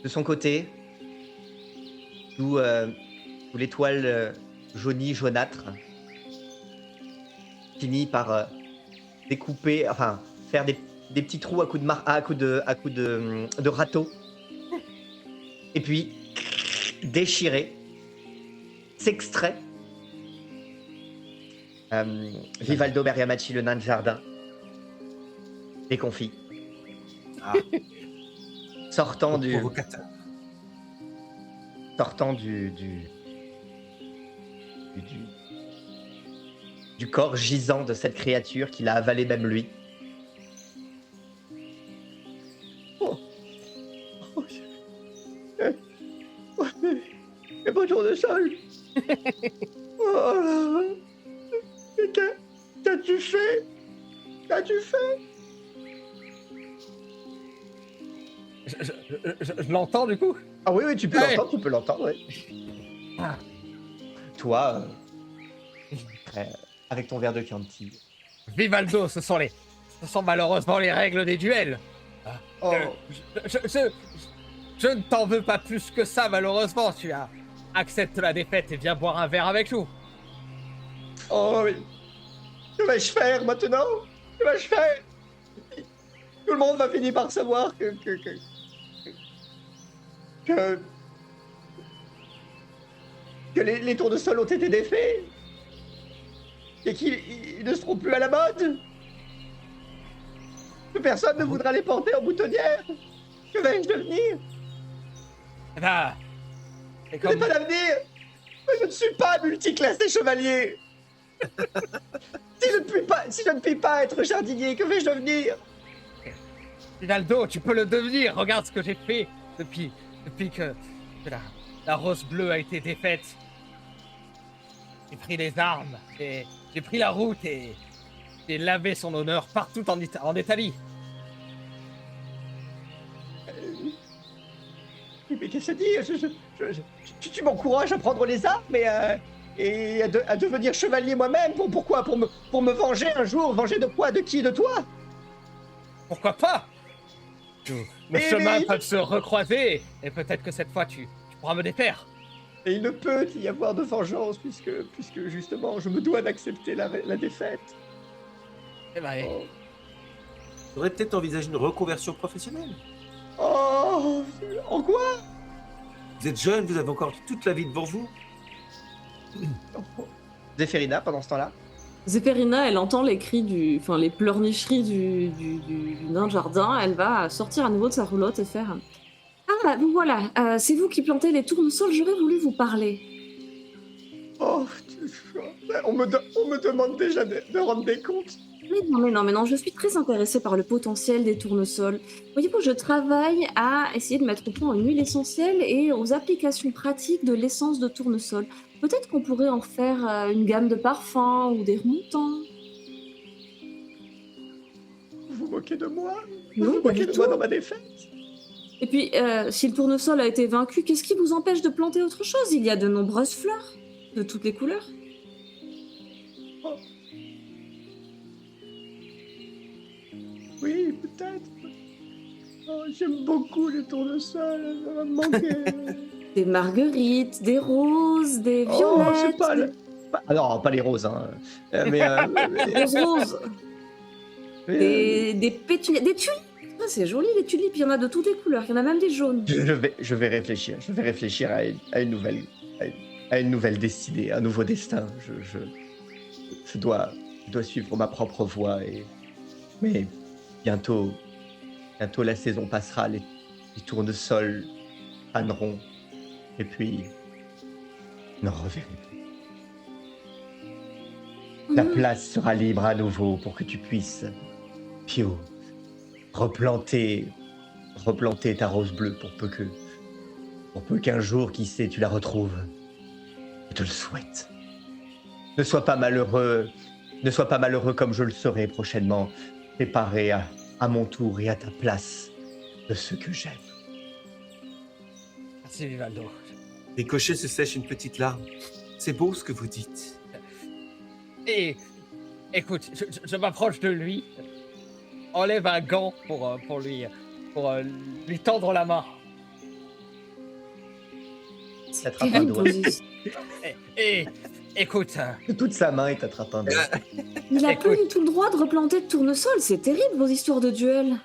De son côté, sous l'étoile jaunie, jaunâtre, finit par découper, enfin faire des petits trous à coups de râteau, et puis déchirer, s'extrait. Vivaldo Berriamachi, le nain de jardin, déconfit, Ah, sortant provocateur. du corps gisant de cette créature qu'il a avalé même lui. Mais bonjour de sol. Oh, qu'as-tu fait? Je l'entends du coup. Ah oui, tu peux Ouais. l'entendre, ouais. Ah. Toi, avec ton verre de Chianti. Vivaldo, ce sont malheureusement les règles des duels. Oh, Je ne t'en veux pas plus que ça, malheureusement. Tu acceptes la défaite et viens boire un verre avec nous. oh oui. Que vais-je faire maintenant? Tout le monde va finir par savoir que que les tournesols ont été défaits et qu'ils ne seront plus à la mode. Que personne ne voudra les porter en boutonnière. Que vais-je devenir? Eh ben, c'est Je n'ai comme... pas d'avenir. Je ne suis pas multiclassé chevalier. Si je ne puis pas être jardinier, que vais-je devenir? Rinaldo, tu peux le devenir. Regarde ce que j'ai fait depuis que la rose bleue a été défaite. J'ai pris les armes, j'ai pris la route et j'ai lavé son honneur partout en Italie. Mais qu'est-ce que dire? Tu m'encourages à prendre les armes et à devenir chevalier moi-même. Pourquoi? Pour me venger un jour. Venger de quoi? De qui? De toi? Pourquoi pas? Nos Mais- chemins mais- peuvent se recroiser et peut-être que cette fois tu pourras me défaire. Et il ne peut y avoir de vengeance puisque justement je me dois d'accepter la défaite. C'est vrai. Oh. Faudrait peut-être envisager une reconversion professionnelle. Oh, en quoi? Vous êtes jeune, vous avez encore toute la vie devant vous. Zéphérina, pendant ce temps-là? Zéphérina, elle entend les cris enfin les pleurnicheries du nain de jardin. Elle va sortir à nouveau de sa roulotte et faire Ah, vous voilà, c'est vous qui plantez les tournesols, j'aurais voulu vous parler. Oh, on me demande déjà de rendre des comptes. Mais non, je suis très intéressée par le potentiel des tournesols. Voyez-vous, je travaille à essayer de mettre au point une huile essentielle et aux applications pratiques de l'essence de tournesol. Peut-être qu'on pourrait en faire une gamme de parfums ou des remontants. Vous vous moquez de moi? Vous Non, vous pas moquez du de moi tout. dans ma défaite? Et puis, si le tournesol a été vaincu, qu'est-ce qui vous empêche de planter autre chose? Il y a de nombreuses fleurs, de toutes les couleurs. Oui, peut-être. Oh, j'aime beaucoup les tournesols, ça va me manquer. Des marguerites, des roses, des Oh, violettes, c'est pas... Ah non, pas les roses, hein. des roses, mais, des pétunias, des tulipes. Ah, c'est joli les tulipes, il y en a de toutes les couleurs, il y en a même des jaunes. je vais réfléchir. Je vais réfléchir à une nouvelle destinée, un nouveau destin. Je dois suivre ma propre voie. Mais bientôt la saison passera, les tournesols faneront. Et puis, n'en reverrai plus. La place sera libre à nouveau pour que tu puisses, Pio, replanter ta rose bleue pour peu qu'un jour, qui sait, tu la retrouves. Je te le souhaite. Ne sois pas malheureux comme je le serai prochainement, préparé à mon tour et à ta place de ce que j'aime. Merci Vivaldo. Ricochet se sèche une petite larme. C'est beau ce que vous dites. Et écoute, je m'approche de lui, enlève un gant pour lui tendre la main. T'attrapes un doigt. Et écoute, Toute sa main, il t'attrape un doigt. Il a plus Écoute. du tout le droit de replanter de tournesol, c'est terrible vos histoires de duel.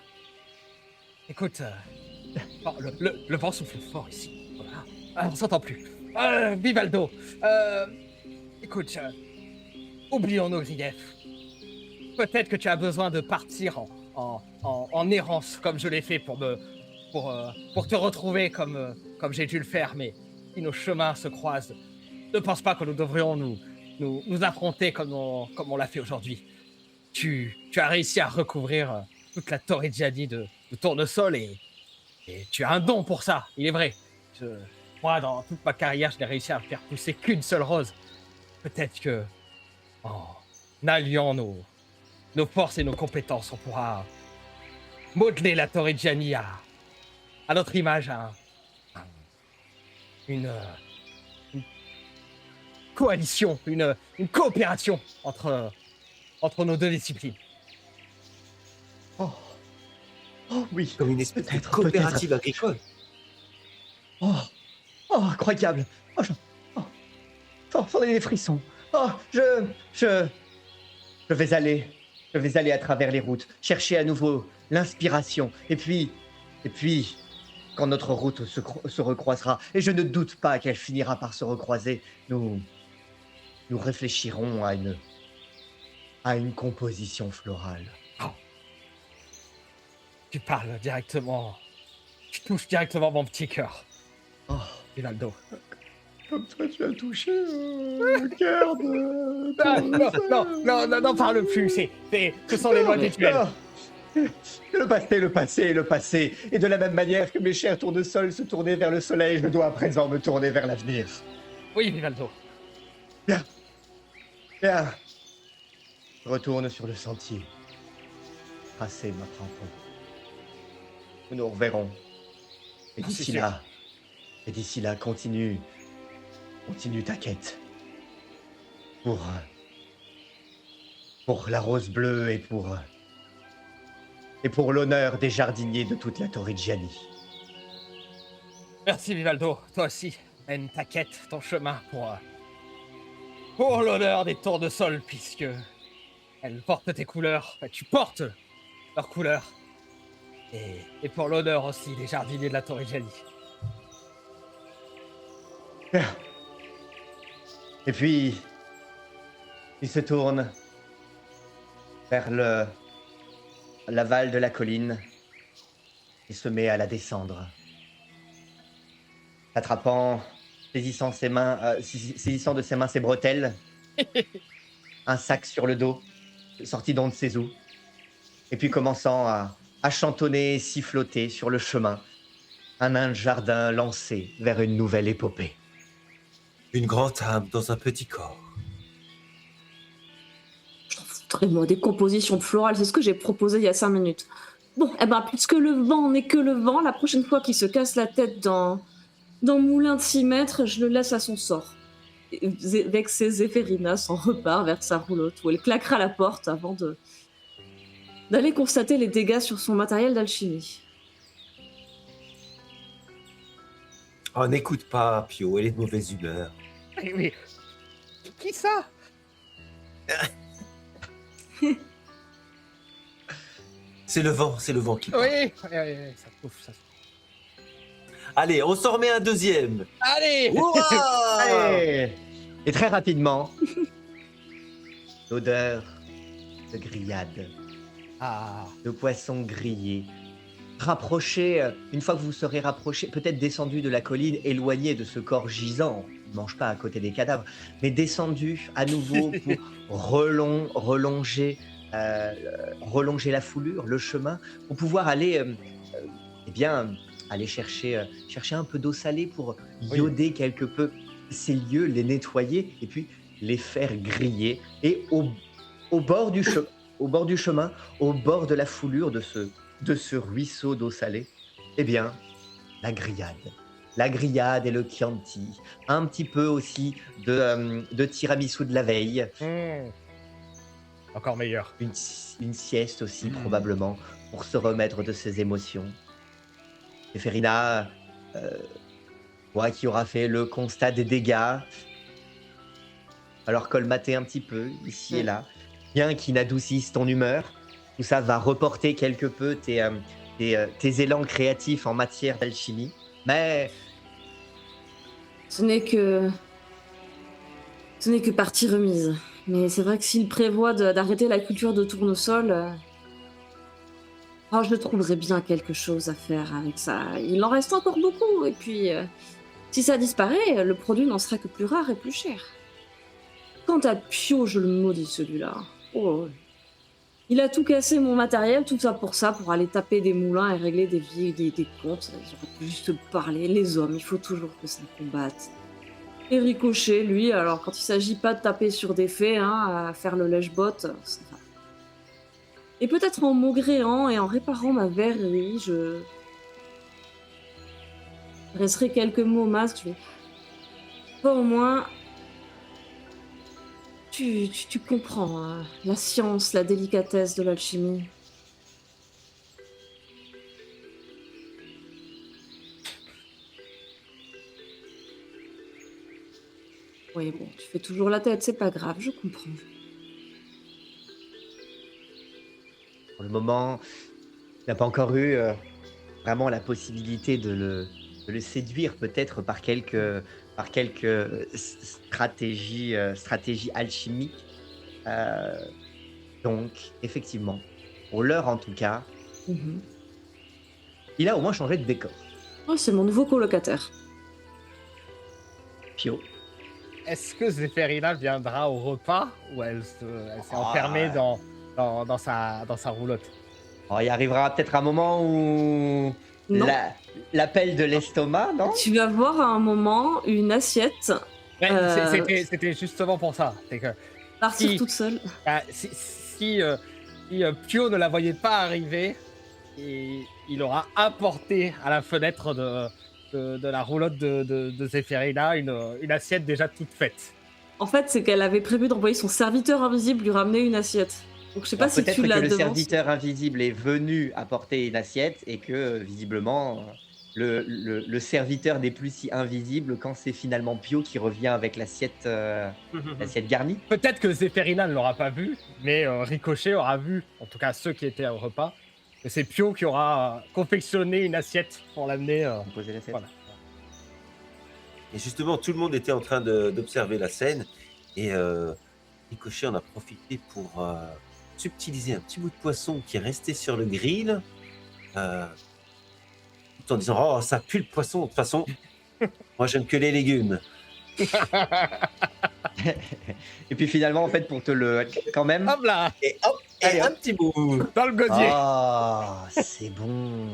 écoute, oh, le vent souffle fort ici. Voilà. Ah, on s'entend plus. Vivaldo, écoute, oublions nos griefs. Peut-être que tu as besoin de partir en errance, comme je l'ai fait pour te retrouver comme j'ai dû le faire, mais si nos chemins se croisent, ne pense pas que nous devrions nous affronter comme on l'a fait aujourd'hui. Tu as réussi à recouvrir toute la Torrigiani de tournesol et tu as un don pour ça, il est vrai. Moi, dans toute ma carrière, je n'ai réussi à faire pousser qu'une seule rose. Peut-être que en alliant nos forces et nos compétences, on pourra modeler la Torrigiani à notre image, une coalition, une coopération entre nos deux disciplines. Oh oui. Comme une espèce de Peut-être, coopérative agricole. Oh incroyable. J'en ai des frissons. Oh, je vais aller à travers les routes, chercher à nouveau l'inspiration. Et puis, quand notre route se recroisera, et je ne doute pas qu'elle finira par se recroiser, nous réfléchirons à une composition florale. Oh, tu parles directement. Tu touches directement mon petit cœur, Oh, Rivaldo. comme toi, tu as touché le cœur de Ah, non, ton... n'en parle plus. Ce sont les lois du duel. Non. Le passé est le passé. Et de la même manière que mes chers tournesols se tournaient vers le soleil, je dois à présent me tourner vers l'avenir. Oui, Rivaldo. Bien. Je retourne sur le sentier. Tracer ma propre. Nous nous reverrons. Et Ah, c'est d'ici là, continue ta quête. Pour la rose bleue et pour l'honneur des jardiniers de toute la Torrigiani. Merci, Vivaldo. Toi aussi, mène ta quête, ton chemin pour l'honneur des tournesols, puisque elles portent tes couleurs. Enfin, tu portes leurs couleurs. Et pour l'honneur aussi des jardiniers de la Torrigiani. Bien. Et puis, il se tourne vers l'aval de la colline et se met à la descendre. Saisissant de ses mains ses bretelles, un sac sur le dos, sorti d'on ne sait où, et puis commençant à chantonner et siffloter sur le chemin, un nain de jardin lancé vers une nouvelle épopée. Une grande âme dans un petit corps. Moi, des compositions florales, c'est ce que j'ai proposé il y a 5 minutes. Bon, eh ben, puisque le vent n'est que le vent, la prochaine fois qu'il se casse la tête dans Moulin de 6 mètres, je le laisse à son sort. Et vexée, Zéphérina s'en repart vers sa roulotte, où elle claquera la porte avant d'aller constater les dégâts sur son matériel d'alchimie. Oh, n'écoute pas, Pio, elle est de mauvaise humeur. Oui. Qui ça? C'est le vent qui parle. Oui, ça souffle, ça souffle. Allez, on s'en remet un deuxième. Allez! Hurrah! Allez. Et très rapidement, l'odeur de grillade, Ah, de poisson grillé, rapproché, une fois que vous serez rapproché, peut-être descendu de la colline, éloigné de ce corps gisant, ne mange pas à côté des cadavres, mais descendu à nouveau pour rallonger la foulure, le chemin, pour pouvoir aller, aller chercher un peu d'eau salée pour ioder quelque peu ces lieux, les nettoyer et puis les faire griller. Et au bord du chemin, au bord de la foulure de ce ruisseau d'eau salée, eh bien, la grillade. La grillade et le Chianti. Un petit peu aussi de tiramisu de la veille. encore meilleur. Une sieste aussi, probablement, pour se remettre de ses émotions. Et Ferina, toi qui auras fait le constat des dégâts, alors colmater un petit peu, ici et là, bien qui n'adoucisse ton humeur, tout ça va reporter quelque peu tes élans créatifs en matière d'alchimie, mais... Ce n'est que partie remise. Mais c'est vrai que s'il prévoit d'arrêter la culture de tournesol, je trouverais bien quelque chose à faire avec ça. Il en reste encore beaucoup, et puis si ça disparaît, le produit n'en sera que plus rare et plus cher. Quant à Pio, je le maudis celui-là. Oh, il a tout cassé mon matériel, tout ça, pour aller taper des moulins et régler des comptes. J'aurais pu juste parler. Les hommes, il faut toujours que ça combatte. Et Ricochet, lui, alors quand il s'agit pas de taper sur des faits, à faire le lèche-botte, ça va. Et peut-être en maugréant et en réparant ma verrerie, je dresserai quelques mots au masque. Je vais... Toi, au moins, tu comprends la science, la délicatesse de l'alchimie. Oui, bon, tu fais toujours la tête, c'est pas grave, je comprends. Pour le moment, il n'y a pas encore eu vraiment la possibilité de le séduire peut-être par quelques stratégies alchimiques. Euh, donc, effectivement, pour l'heure en tout cas, Mhm. il a au moins changé de décor. Oh, c'est mon nouveau colocataire. Pio. Est-ce que Zéphérina viendra au repas ou elle s'est enfermée Ah, dans sa roulotte? oh, il arrivera peut-être un moment où Non. l'appel de l'estomac, non? Tu vas voir à un moment une assiette Ouais, euh, c'était justement pour ça. C'est que partir si, toute seule. si Pio ne la voyait pas arriver, il aura apporté à la fenêtre de la roulotte de Zéphérina une assiette déjà toute faite. En fait, c'est qu'elle avait prévu d'envoyer son serviteur invisible lui ramener une assiette. Donc je sais pas Alors si peut-être tu que la le devances. serviteur invisible est venu apporter une assiette et que visiblement le serviteur n'est plus si invisible quand c'est finalement Pio qui revient avec l'assiette garnie. Peut-être que Zéphérina ne l'aura pas vu, mais Ricochet aura vu, en tout cas ceux qui étaient au repas, que c'est Pio qui aura confectionné une assiette pour l'amener. Composer l'assiette. Voilà. Et justement, tout le monde était en train d'observer la scène et Ricochet en a profité pour subtiliser un petit bout de poisson qui est resté sur le grill, tout en disant « Oh, ça pue le poisson, de toute façon, moi j'aime que les légumes. Et puis finalement, en fait, pour te le... Quand même... Hop là » Et hop, et Allez, un hop. petit bout. dans le gosier. Ah, c'est bon.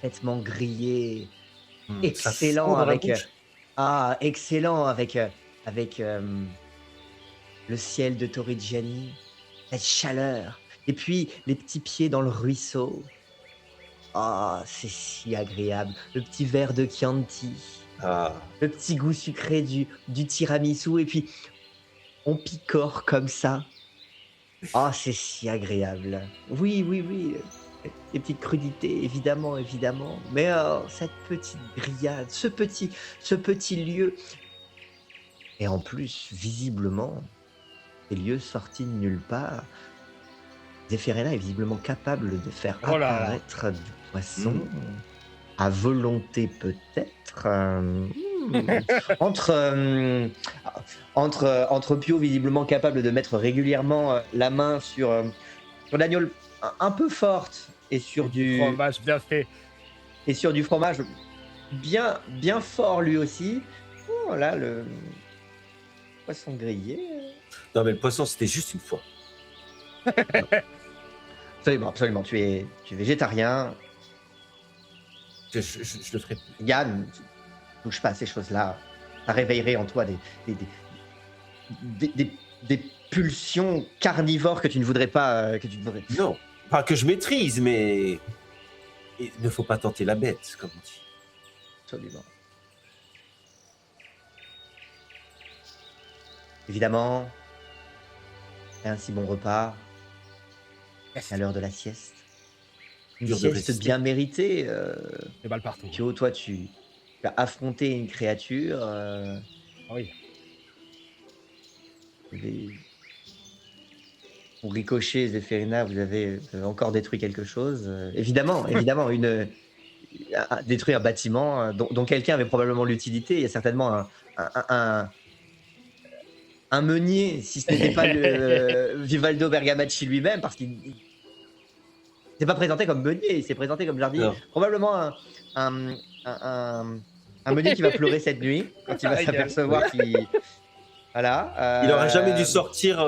Complètement grillé. Ça Excellent fond dans la avec... bouche. excellent avec le ciel de Torrigiani, cette chaleur. Et puis, les petits pieds dans le ruisseau. Ah, c'est si agréable. Le petit verre de Chianti. Ah, Le petit goût sucré du tiramisu. Et puis, on picore comme ça. Ah, c'est si agréable. Oui, oui, oui. Les petites crudités, évidemment, évidemment. Mais cette petite grillade, ce petit lieu. Et en plus, visiblement, des lieux sortis de nulle part. Zéphérina est visiblement capable de faire Oh là là. apparaître du poisson à volonté peut-être. Entre Pio visiblement capable de mettre régulièrement la main sur l'agneau un peu forte et sur du Fromage bien fait. fromage bien fort lui aussi. Oh là le poisson grillé. non, mais le poisson, c'était juste une fois. Absolument, absolument. Tu es végétarien. Je le ferai plus. Yann, ne touche pas à ces choses-là. Ça réveillerait en toi des pulsions carnivores que tu ne voudrais pas. Non, pas que je maîtrise, mais il ne faut pas tenter la bête, comme on dit. Absolument. Évidemment, c'est un si bon repas Yes. à l'heure de la sieste. Une Dur de sieste résister. bien méritée. Des balles partout. Pio, toi, tu as affronté une créature. Ah oui. Pour Ricochet et Zéphérina, vous avez encore détruit quelque chose. Évidemment, détruire un bâtiment dont quelqu'un avait probablement l'utilité. Il y a certainement un meunier, si ce n'était pas Vivaldo Bergamacci lui-même, parce qu'il ne s'est pas présenté comme meunier, il s'est présenté comme jardinier. Non. Probablement un meunier qui va pleurer cette nuit quand il va s'apercevoir qu'il... Voilà. Il n'aurait jamais dû sortir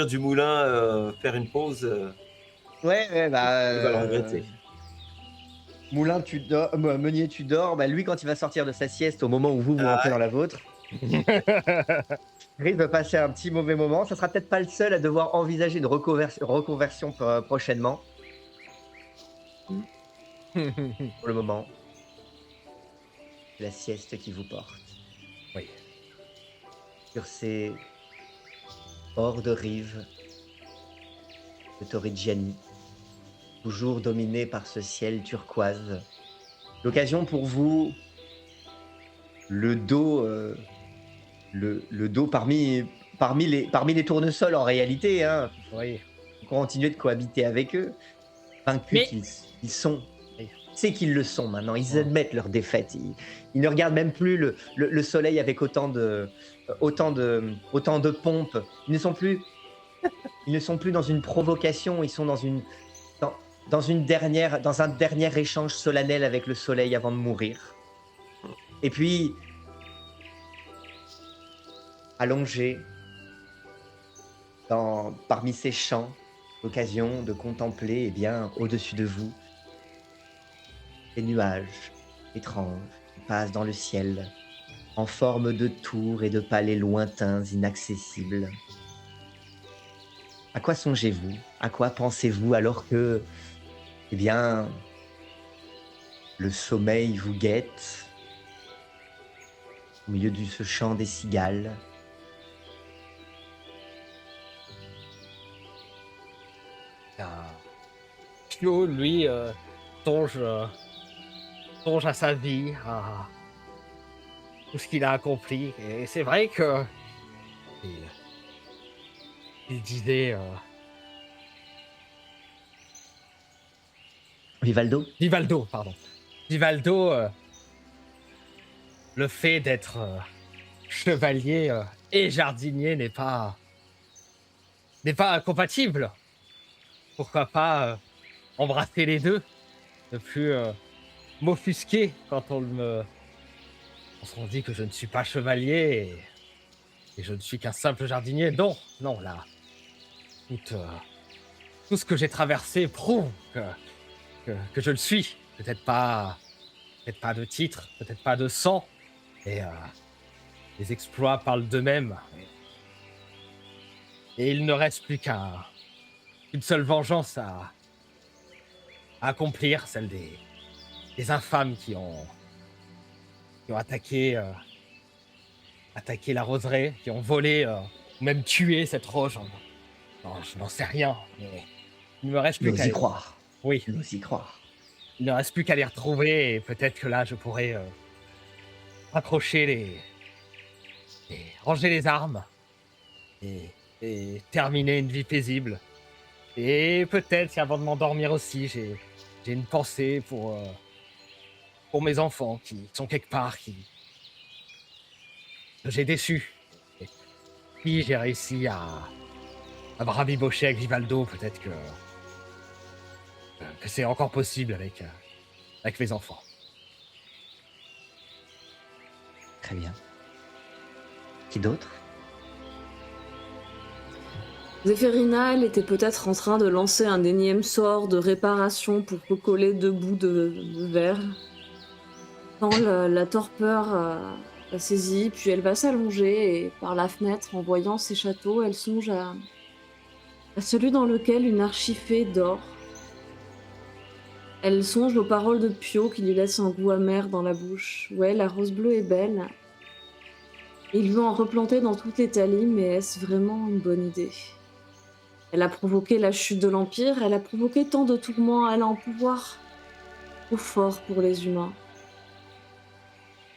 du moulin, faire une pause. Ouais, Il va le regretter. Moulin, tu dors, meunier, tu dors. Bah, lui, quand il va sortir de sa sieste au moment où vous rentrez dans la vôtre, risque de passer un petit mauvais moment. Ça sera peut-être pas le seul à devoir envisager une reconversion prochainement. Pour le moment, c'est la sieste qui vous porte. Oui. Sur ces bords de rive de Torrigiani, toujours dominé par ce ciel turquoise. L'occasion pour vous, le dos parmi les tournesols en réalité, hein, Oui. pour continuer de cohabiter avec eux. vaincus Mais- qu'ils sont. Oui. C'est qu'ils le sont maintenant. Ils Ouais. admettent leur défaite. Ils ne regardent même plus le soleil avec autant de pompe. Ils ne sont plus dans une provocation. Ils sont dans, dans un dernier échange solennel avec le soleil avant de mourir. Et puis, allongé parmi ces champs, l'occasion de contempler, eh bien, au-dessus de vous, des nuages étranges qui passent dans le ciel, en forme de tours et de palais lointains, inaccessibles. À quoi songez-vous? À quoi pensez-vous alors que, eh bien, le sommeil vous guette au milieu de ce chant des cigales? Pio, lui, songe, songe à sa vie, à tout ce qu'il a accompli. Et c'est vrai que il, il disait, Vivaldo? Vivaldo, pardon. Vivaldo, le fait d'être chevalier et jardinier n'est pas incompatible. Pourquoi pas embrasser les deux, ne plus m'offusquer quand quand on dit que je ne suis pas chevalier et je ne suis qu'un simple jardinier. Non, non, là, tout, tout ce que j'ai traversé prouve que je le suis. Peut-être pas de titre, peut-être pas de sang, et les exploits parlent d'eux-mêmes. Et il ne reste plus qu'une seule vengeance à accomplir, celle des infâmes qui ont attaqué la roseraie, qui ont volé, ou même tué cette roche. Non, je n'en sais rien, mais il ne me reste plus J'ose qu'à y croire. Oui, J'ose y croire. il ne reste plus qu'à les retrouver et peut-être que là, je pourrais raccrocher ranger les armes et, et terminer une vie paisible. Et peut-être qu'avant de m'endormir aussi, j'ai une pensée pour mes enfants qui sont quelque part, que j'ai déçus. Et puis j'ai réussi à me rabibocher avec Vivaldo, peut-être que c'est encore possible avec mes enfants. Très bien. Qui d'autre? Zéphérina, elle était peut-être en train de lancer un énième sort de réparation pour recoller deux bouts de verre. Quand la torpeur la saisit, puis elle va s'allonger et par la fenêtre, en voyant ces châteaux, elle songe à celui dans lequel une archifée dort. Elle songe aux paroles de Pio qui lui laissent un goût amer dans la bouche. Ouais, la rose bleue est belle. Ils lui ont replanté dans toutes les talis, mais est-ce vraiment une bonne idée? Elle a provoqué la chute de l'Empire, elle a provoqué tant de tourments, elle a un pouvoir trop fort pour les humains.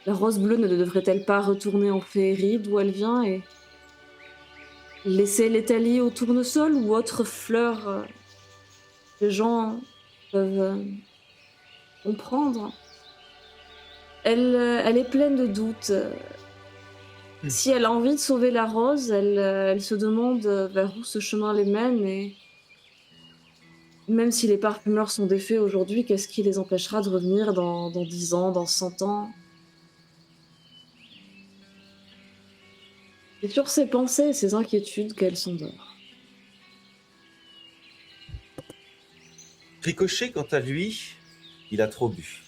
La rose bleue ne devrait-elle pas retourner en féerie d'où elle vient et laisser les talis au tournesol ou autres fleurs que les gens peuvent comprendre? Elle est pleine de doutes. Si elle a envie de sauver la rose, elle se demande vers où ce chemin les mène et même si les parfumeurs sont défaits aujourd'hui, qu'est-ce qui les empêchera de revenir dans 10 ans, dans 100 ans? C'est sur ces pensées et ces inquiétudes qu'elle s'endort. Ricochet, quant à lui, il a trop bu.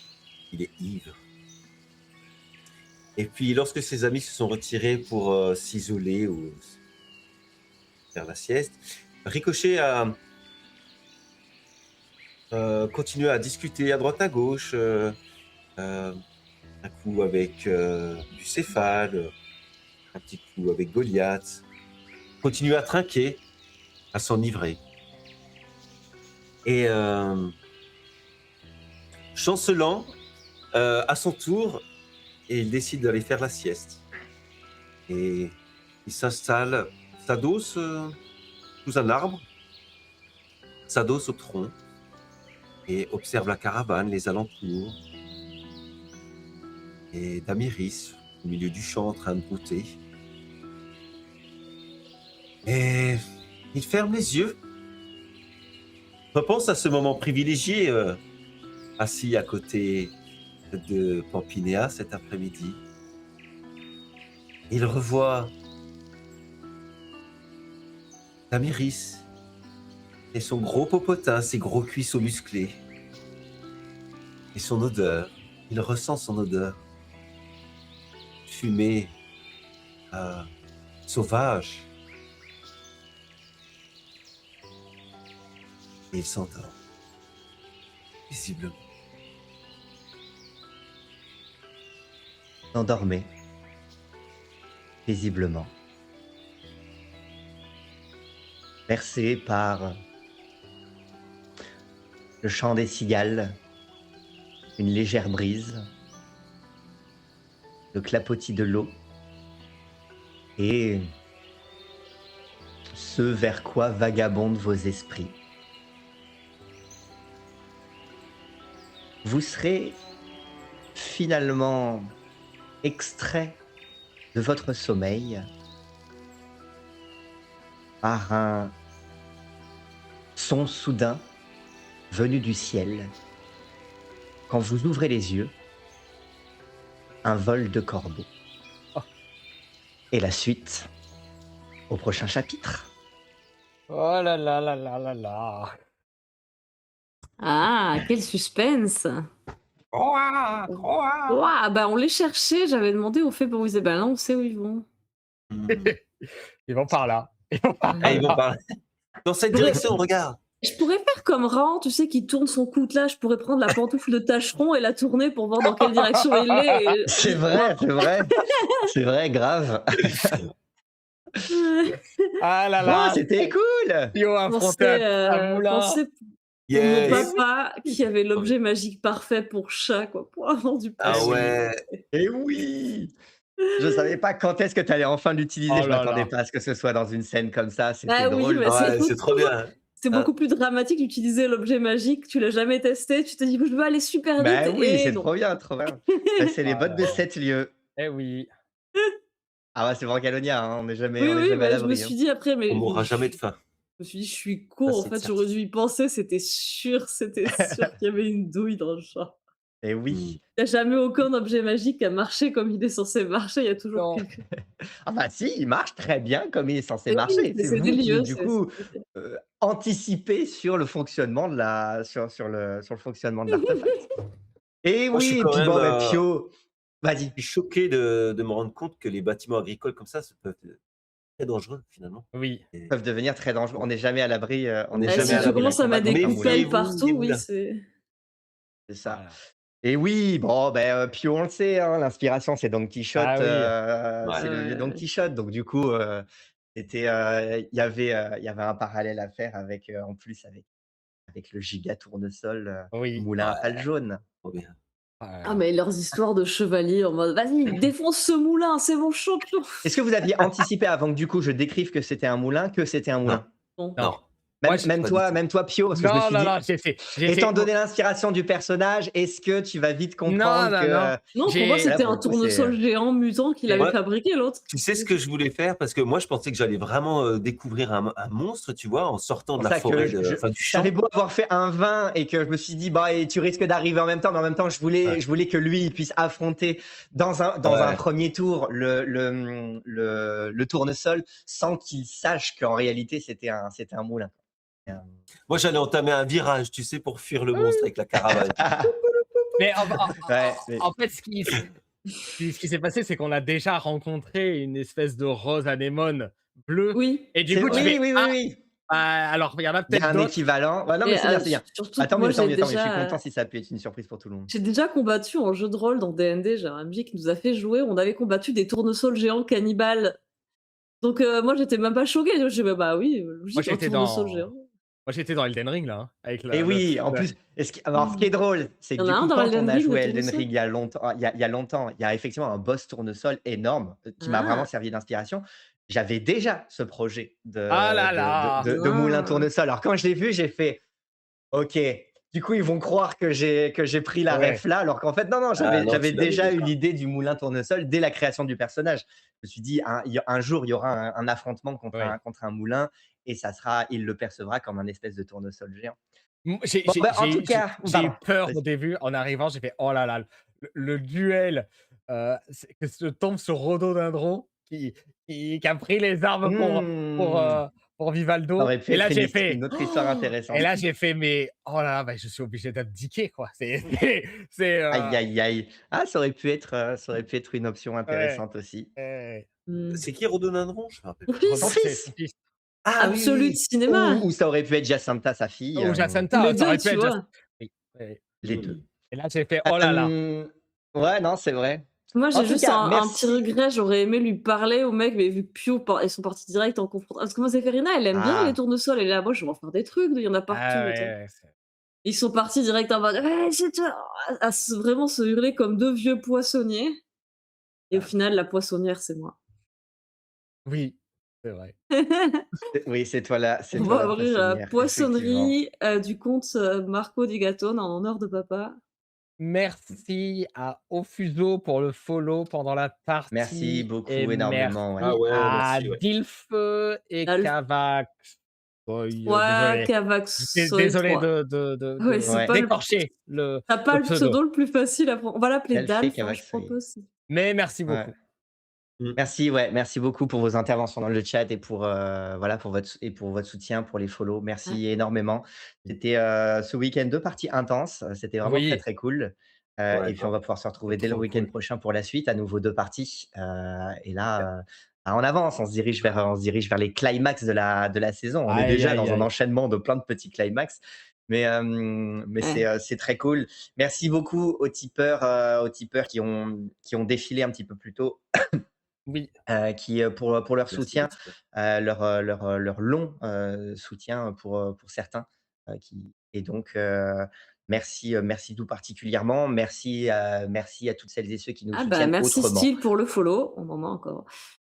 Il est ivre. Et puis, lorsque ses amis se sont retirés pour s'isoler ou faire la sieste, Ricochet a continué à discuter à droite à gauche, un coup avec Bucéphale, un petit coup avec Goliath, continue à trinquer, à s'enivrer. Et chancelant, à son tour, et il décide d'aller faire la sieste. Et il s'installe, s'adosse sous un arbre, s'adosse au tronc, et observe la caravane, les alentours, et Damiris au milieu du champ en train de brouter. Et il ferme les yeux. Repense à ce moment privilégié, assis à côté de Pampinéa cet après-midi. Il revoit Damiris et son gros popotin, ses gros cuisseaux musclés. Et son odeur, il ressent son odeur. Fumée sauvage. Et il s'endort, visiblement. Endormez, paisiblement, bercé par le chant des cigales, une légère brise, le clapotis de l'eau et ce vers quoi vagabondent vos esprits. Vous serez finalement extrait de votre sommeil par un son soudain venu du ciel. Quand vous ouvrez les yeux, un vol de corbeaux. Oh. Et la suite au prochain chapitre. Oh là là là là là là. Ah, quel suspense! Ouah, ouah. Ouah, bah on les cherchait, j'avais demandé au fait pour où ils étaient. Ben là, on sait où ils vont. Ils vont par là. Ils vont par Ah, ils vont là. par dans cette direction, regarde. Je pourrais faire comme Ran, tu sais, qui tourne son coutelas. Je pourrais prendre la pantoufle de tâcheron et la tourner pour voir dans quelle direction il est. et- C'est vrai, c'est vrai. C'est vrai, grave. Ah là Oh, là. c'était cool. Pio affronté un moulin. Pensez pour Yes. mon papa qui avait l'objet magique parfait pour chat, quoi, pour avoir du Ah plaisir. ouais. Et oui. Je savais pas quand est-ce que tu allais enfin l'utiliser. Oh Je là m'attendais là. pas à ce que ce soit dans une scène comme ça. C'était Ah oui, drôle. mais Ouais, c'est trop bien. C'est beaucoup plus dramatique d'utiliser l'objet magique. Tu l'as jamais testé. Tu te dis, je veux aller super vite. Bah oui, et c'est non. trop bien, trop bien. Bah, c'est les Ah bottes là de là. 7 lieux. Eh oui. Ah ouais, c'est Brancalonia, hein. On n'est jamais, Oui, on est oui, jamais à bah, je me l'abri. suis dit après, mais On je mourra me jamais de suis- faim. je me suis dit, je suis con. Ça, En c'est fait, certain. j'aurais dû y penser. C'était sûr qu'il y avait une douille dans le chat. Et oui. Il n'y a jamais aucun objet magique qui a marché comme il est censé marcher. Il y a toujours Non. quelque Ah bah si, il marche très bien comme il est censé Mais oui, marcher. mais C'est c'est vous des qui, lieux. du coup, anticipez sur le fonctionnement de sur le fonctionnement de l'artefact. Et Moi, je suis oui, et quand puis même, bon, bah, Pio, vas-y. Je suis choqué de me rendre compte que les bâtiments agricoles comme ça peuvent être très dangereux finalement. Oui. Et- Peuvent devenir très dangereux. On n'est jamais à l'abri. On n'est Ah, jamais si à tu l'abri d'un commences à combat mettre des contre un coupelles moulin. Méfiez-vous, partout, des oui, moulins. C'est ça. Voilà. Et oui, bon, ben Pio, on le sait, hein, l'inspiration, c'est Don Quichotte. Ah oui. Ouais. C'est le vieux Don Ouais. Quichotte. Donc du coup, c'était, il y avait un parallèle à faire avec, en plus, avec le giga tournesol Oui. moulin à Ouais. pales jaunes. Trop bien. Ah, mais leurs histoires de chevaliers en mode vas-y, défonce ce moulin, c'est mon champion. Est-ce que vous aviez anticipé avant que du coup je décrive que c'était un moulin, Bon. Non. Non. Même, Moi, je- même pas toi, du tout. même toi, Pio, parce que je me Non, suis non, dit, non, j'ai étant fait. donné l'inspiration du personnage, est-ce que tu vas vite Non, comprendre non, que non. Non, pour J'ai- moi, Là, c'était pour un le coup, tournesol géant mutant qu'il avait Ouais. fabriqué, l'autre. Tu sais ce que je voulais faire parce que moi je pensais que j'allais vraiment découvrir un monstre, tu vois, en sortant de pour la ça forêt, que du champ. j'avais beau avoir fait un vin et que je me suis dit, bah, et tu risques d'arriver en même temps, mais en même temps, je voulais que lui il puisse affronter dans un Ouais. premier tour le tournesol sans qu'il sache qu'en réalité c'était un moulin. Moi j'allais entamer un virage, tu sais, pour fuir le monstre avec la caravane. Mais Ouais, mais- en fait, ce qui s'est passé, c'est qu'on a déjà rencontré une espèce de rose anémone bleue. Oui. Et du coup, tu oui, fais. oui, oui, Ah, oui. alors, il y en a Il y a peut-être un d'autres. équivalent. Ouais, non, mais Et, c'est bien, c'est bien. surtout Ah, que tant moi, mieux, tant j'ai mieux, tant mieux. Je suis déjà, content si ça peut être une surprise pour tout le monde. j'ai déjà combattu en jeu de rôle dans D&D. J'ai un MJ qui nous a fait jouer. On avait combattu des tournesols géants cannibales. Donc, moi, j'étais même pas choquée. J'ai dit, bah oui, logique, un j'étais tournesol dans- géant. Moi, j'étais dans Elden Ring, là. Hein, avec Et oui, en le- plus, alors ce qui est drôle, c'est que Il y en du a un coup, dans quand Elden on a Ring, joué à le Elden tournesol. Ring il y a longtemps, il y a effectivement un boss tournesol énorme qui m'a vraiment Ah. servi d'inspiration. J'avais déjà ce projet Ah là là. de moulin Ah. tournesol. Alors quand je l'ai vu, j'ai fait, ok, Du coup, ils vont croire que j'ai pris la Ouais. ref là, alors qu'en fait, non, non, Ah non, j'avais tu l'avais déjà eu déjà. l'idée du moulin tournesol dès la création du personnage. Je me suis dit, un jour, il y aura un affrontement Ouais. contre un moulin et il le percevra comme un espèce de tournesol géant. J'ai Bon, j'ai bah, en tout j'ai j'ai cas, j'ai eu pardon. peur au Vas-y. début. En arrivant, j'ai fait: «Oh là là, le duel, que je tombe sur Rhododendron qui a pris les armes Mmh, pour ça Vivaldo». aurait pu Et être là, j'ai une fait: autre histoire «Oh!» Et intéressante. là, j'ai fait: «Mais oh là là, bah, je suis obligé d'abdiquer, quoi». Aïe, aïe, aïe. Ah, ça aurait pu être une option Ouais, intéressante aussi. ouais. Mmh. C'est qui Rhododendron? Je me rappelle Mon plus. Son fils, C'est son fils! fils. Ah oui, oui, absolu de oui. cinéma. Ou ça aurait pu être Jacintha, sa fille, Ou Ou Jacintha, les ça deux, aurait pu tu être vois. oui, oui. les 2. Mmh. Et là, j'ai fait: «Oh là là». Ouais, non, c'est vrai. Moi, En j'ai tout juste cas, un petit merci. regret, j'aurais aimé lui parler au mec, mais vu que Pio, ils sont partis direct en confrontation. Parce que moi, Zéphérina, elle aime bien les Ah, tournesols, elle est là, moi, je vais en faire des trucs, il y en a Ah partout et tout. ouais, ouais, Ils sont partis direct en mode «Ouais, c'est toi!» vraiment se hurler comme 2 vieux poissonniers et au ah, final, la poissonnière, c'est moi. oui, c'est vrai. oui, c'est On toi va la ouvrir la poissonnière, effectivement. poissonnerie, du comte, Marco di Gatone en honneur de papa. Merci à Ofuso pour le follow pendant la Merci partie et beaucoup, énormément, ouais. Ah merci ouais, à merci, ouais. Dilfeu et Alf Cavax. Oui, 3, désolé. Cavaxoid Désolé 3. de Ouais, c'est Ouais, pas le d'écorcher tu pas le le pseudo. pseudo le plus facile à prendre. On va l'appeler Delphic Dalf, hein, je Cavaxoïde. propose. Mais merci Ouais. beaucoup. Mmh. Merci, ouais, merci beaucoup pour vos interventions dans le chat et pour, voilà, pour votre soutien, pour les follow. Ouais. Merci énormément. C'était, ce week-end 2 parties intenses, c'était vraiment très, Oui, très cool, Ouais, et puis on grave. va pouvoir se C'est retrouver dès le trop week-end cool. prochain pour la suite, à nouveau 2 parties, et Super. là, bah, on avance, on se dirige vers les climax de la saison. On est aïe, déjà aïe, dans un aïe. enchaînement de plein de petits climax, mais Ouais. c'est très cool. Merci beaucoup aux tipeurs qui ont défilé un petit peu plus tôt, Oui, qui, pour leur Merci soutien, les tipeurs. leur long, soutien, pour certains, qui et donc merci tout particulièrement. Merci à toutes celles et ceux qui nous Ah bah, soutiennent merci autrement. Style pour le follow, on en a encore.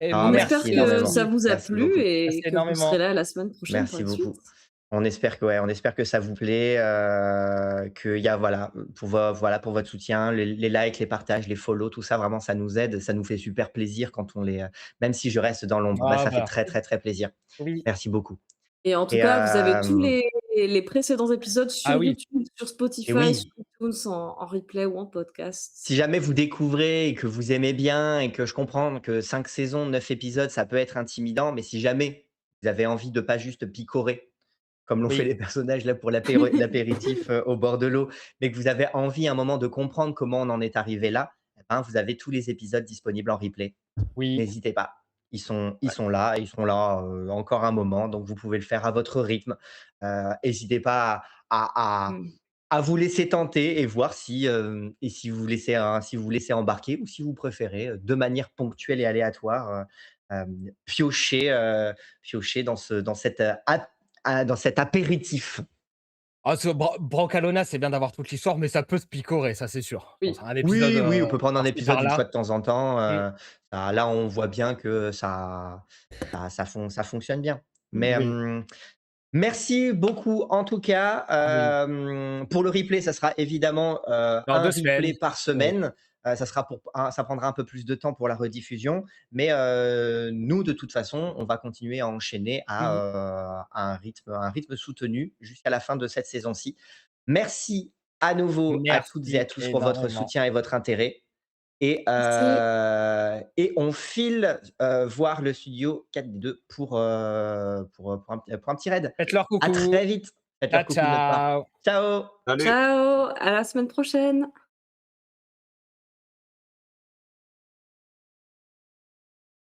et Ah, On merci espère merci que énormément. ça aussi. vous a Merci plu beaucoup. Merci et que vous serez énormément. là la semaine prochaine pour Merci la suite. beaucoup. On espère que ça vous plaît, qu'il y a voilà, pour votre soutien, les likes, les partages, les follow, tout ça vraiment ça nous aide, ça nous fait super plaisir quand on les, même si je reste dans l'ombre, bah, Ah ça fait bah, très, très, très plaisir. oui. Merci beaucoup Et en tout et cas, vous avez tous les précédents épisodes Ah sur oui, YouTube, sur et Spotify, oui, sur iTunes en replay ou en si podcast. jamais vous découvrez et que vous aimez bien et que je comprends que 5 saisons, 9 épisodes, ça peut être intimidant, mais si jamais vous avez envie de pas juste picorer comme l'ont fait oui, les personnages là pour l'apéritif, au bord de l'eau, mais que vous avez envie à un moment de comprendre comment on en est arrivé là, eh ben, vous avez tous les épisodes disponibles en replay. oui. N'hésitez pas. Ouais. Ils sont là, encore un moment, donc vous pouvez le faire à votre rythme. Hésitez pas à Mmh. vous laisser tenter et voir si, et si vous laissez embarquer ou si vous préférez, de manière ponctuelle et aléatoire, piocher dans cette, dans cet apéritif. Ah, Brancalona, c'est bien d'avoir toute l'histoire, mais ça peut se picorer, ça c'est sûr. Bon, c'est Oui. un épisode, Oui, oui, on peut prendre un par-ci épisode une fois par-là. de temps en temps, Mmh, là, on voit bien que ça fonctionne bien. Mais, oui, merci beaucoup en tout cas, oui. pour le replay, ça sera évidemment, Dans un 2 replay semaines. par Oui. semaine, ça prendra un peu plus de temps pour la rediffusion, mais, nous, de toute façon, on va continuer à enchaîner Oui. à un rythme soutenu jusqu'à la fin de cette saison-ci. Merci à nouveau à toutes et à Merci tous pour votre énormément. soutien et votre intérêt Merci. et on file, voir le studio 4D2 pour un petit raid. Faites leur À coucou. très vite. Faites Ciao, leur coucou de notre part. ciao. Ciao! Salut! Ciao, à la semaine prochaine.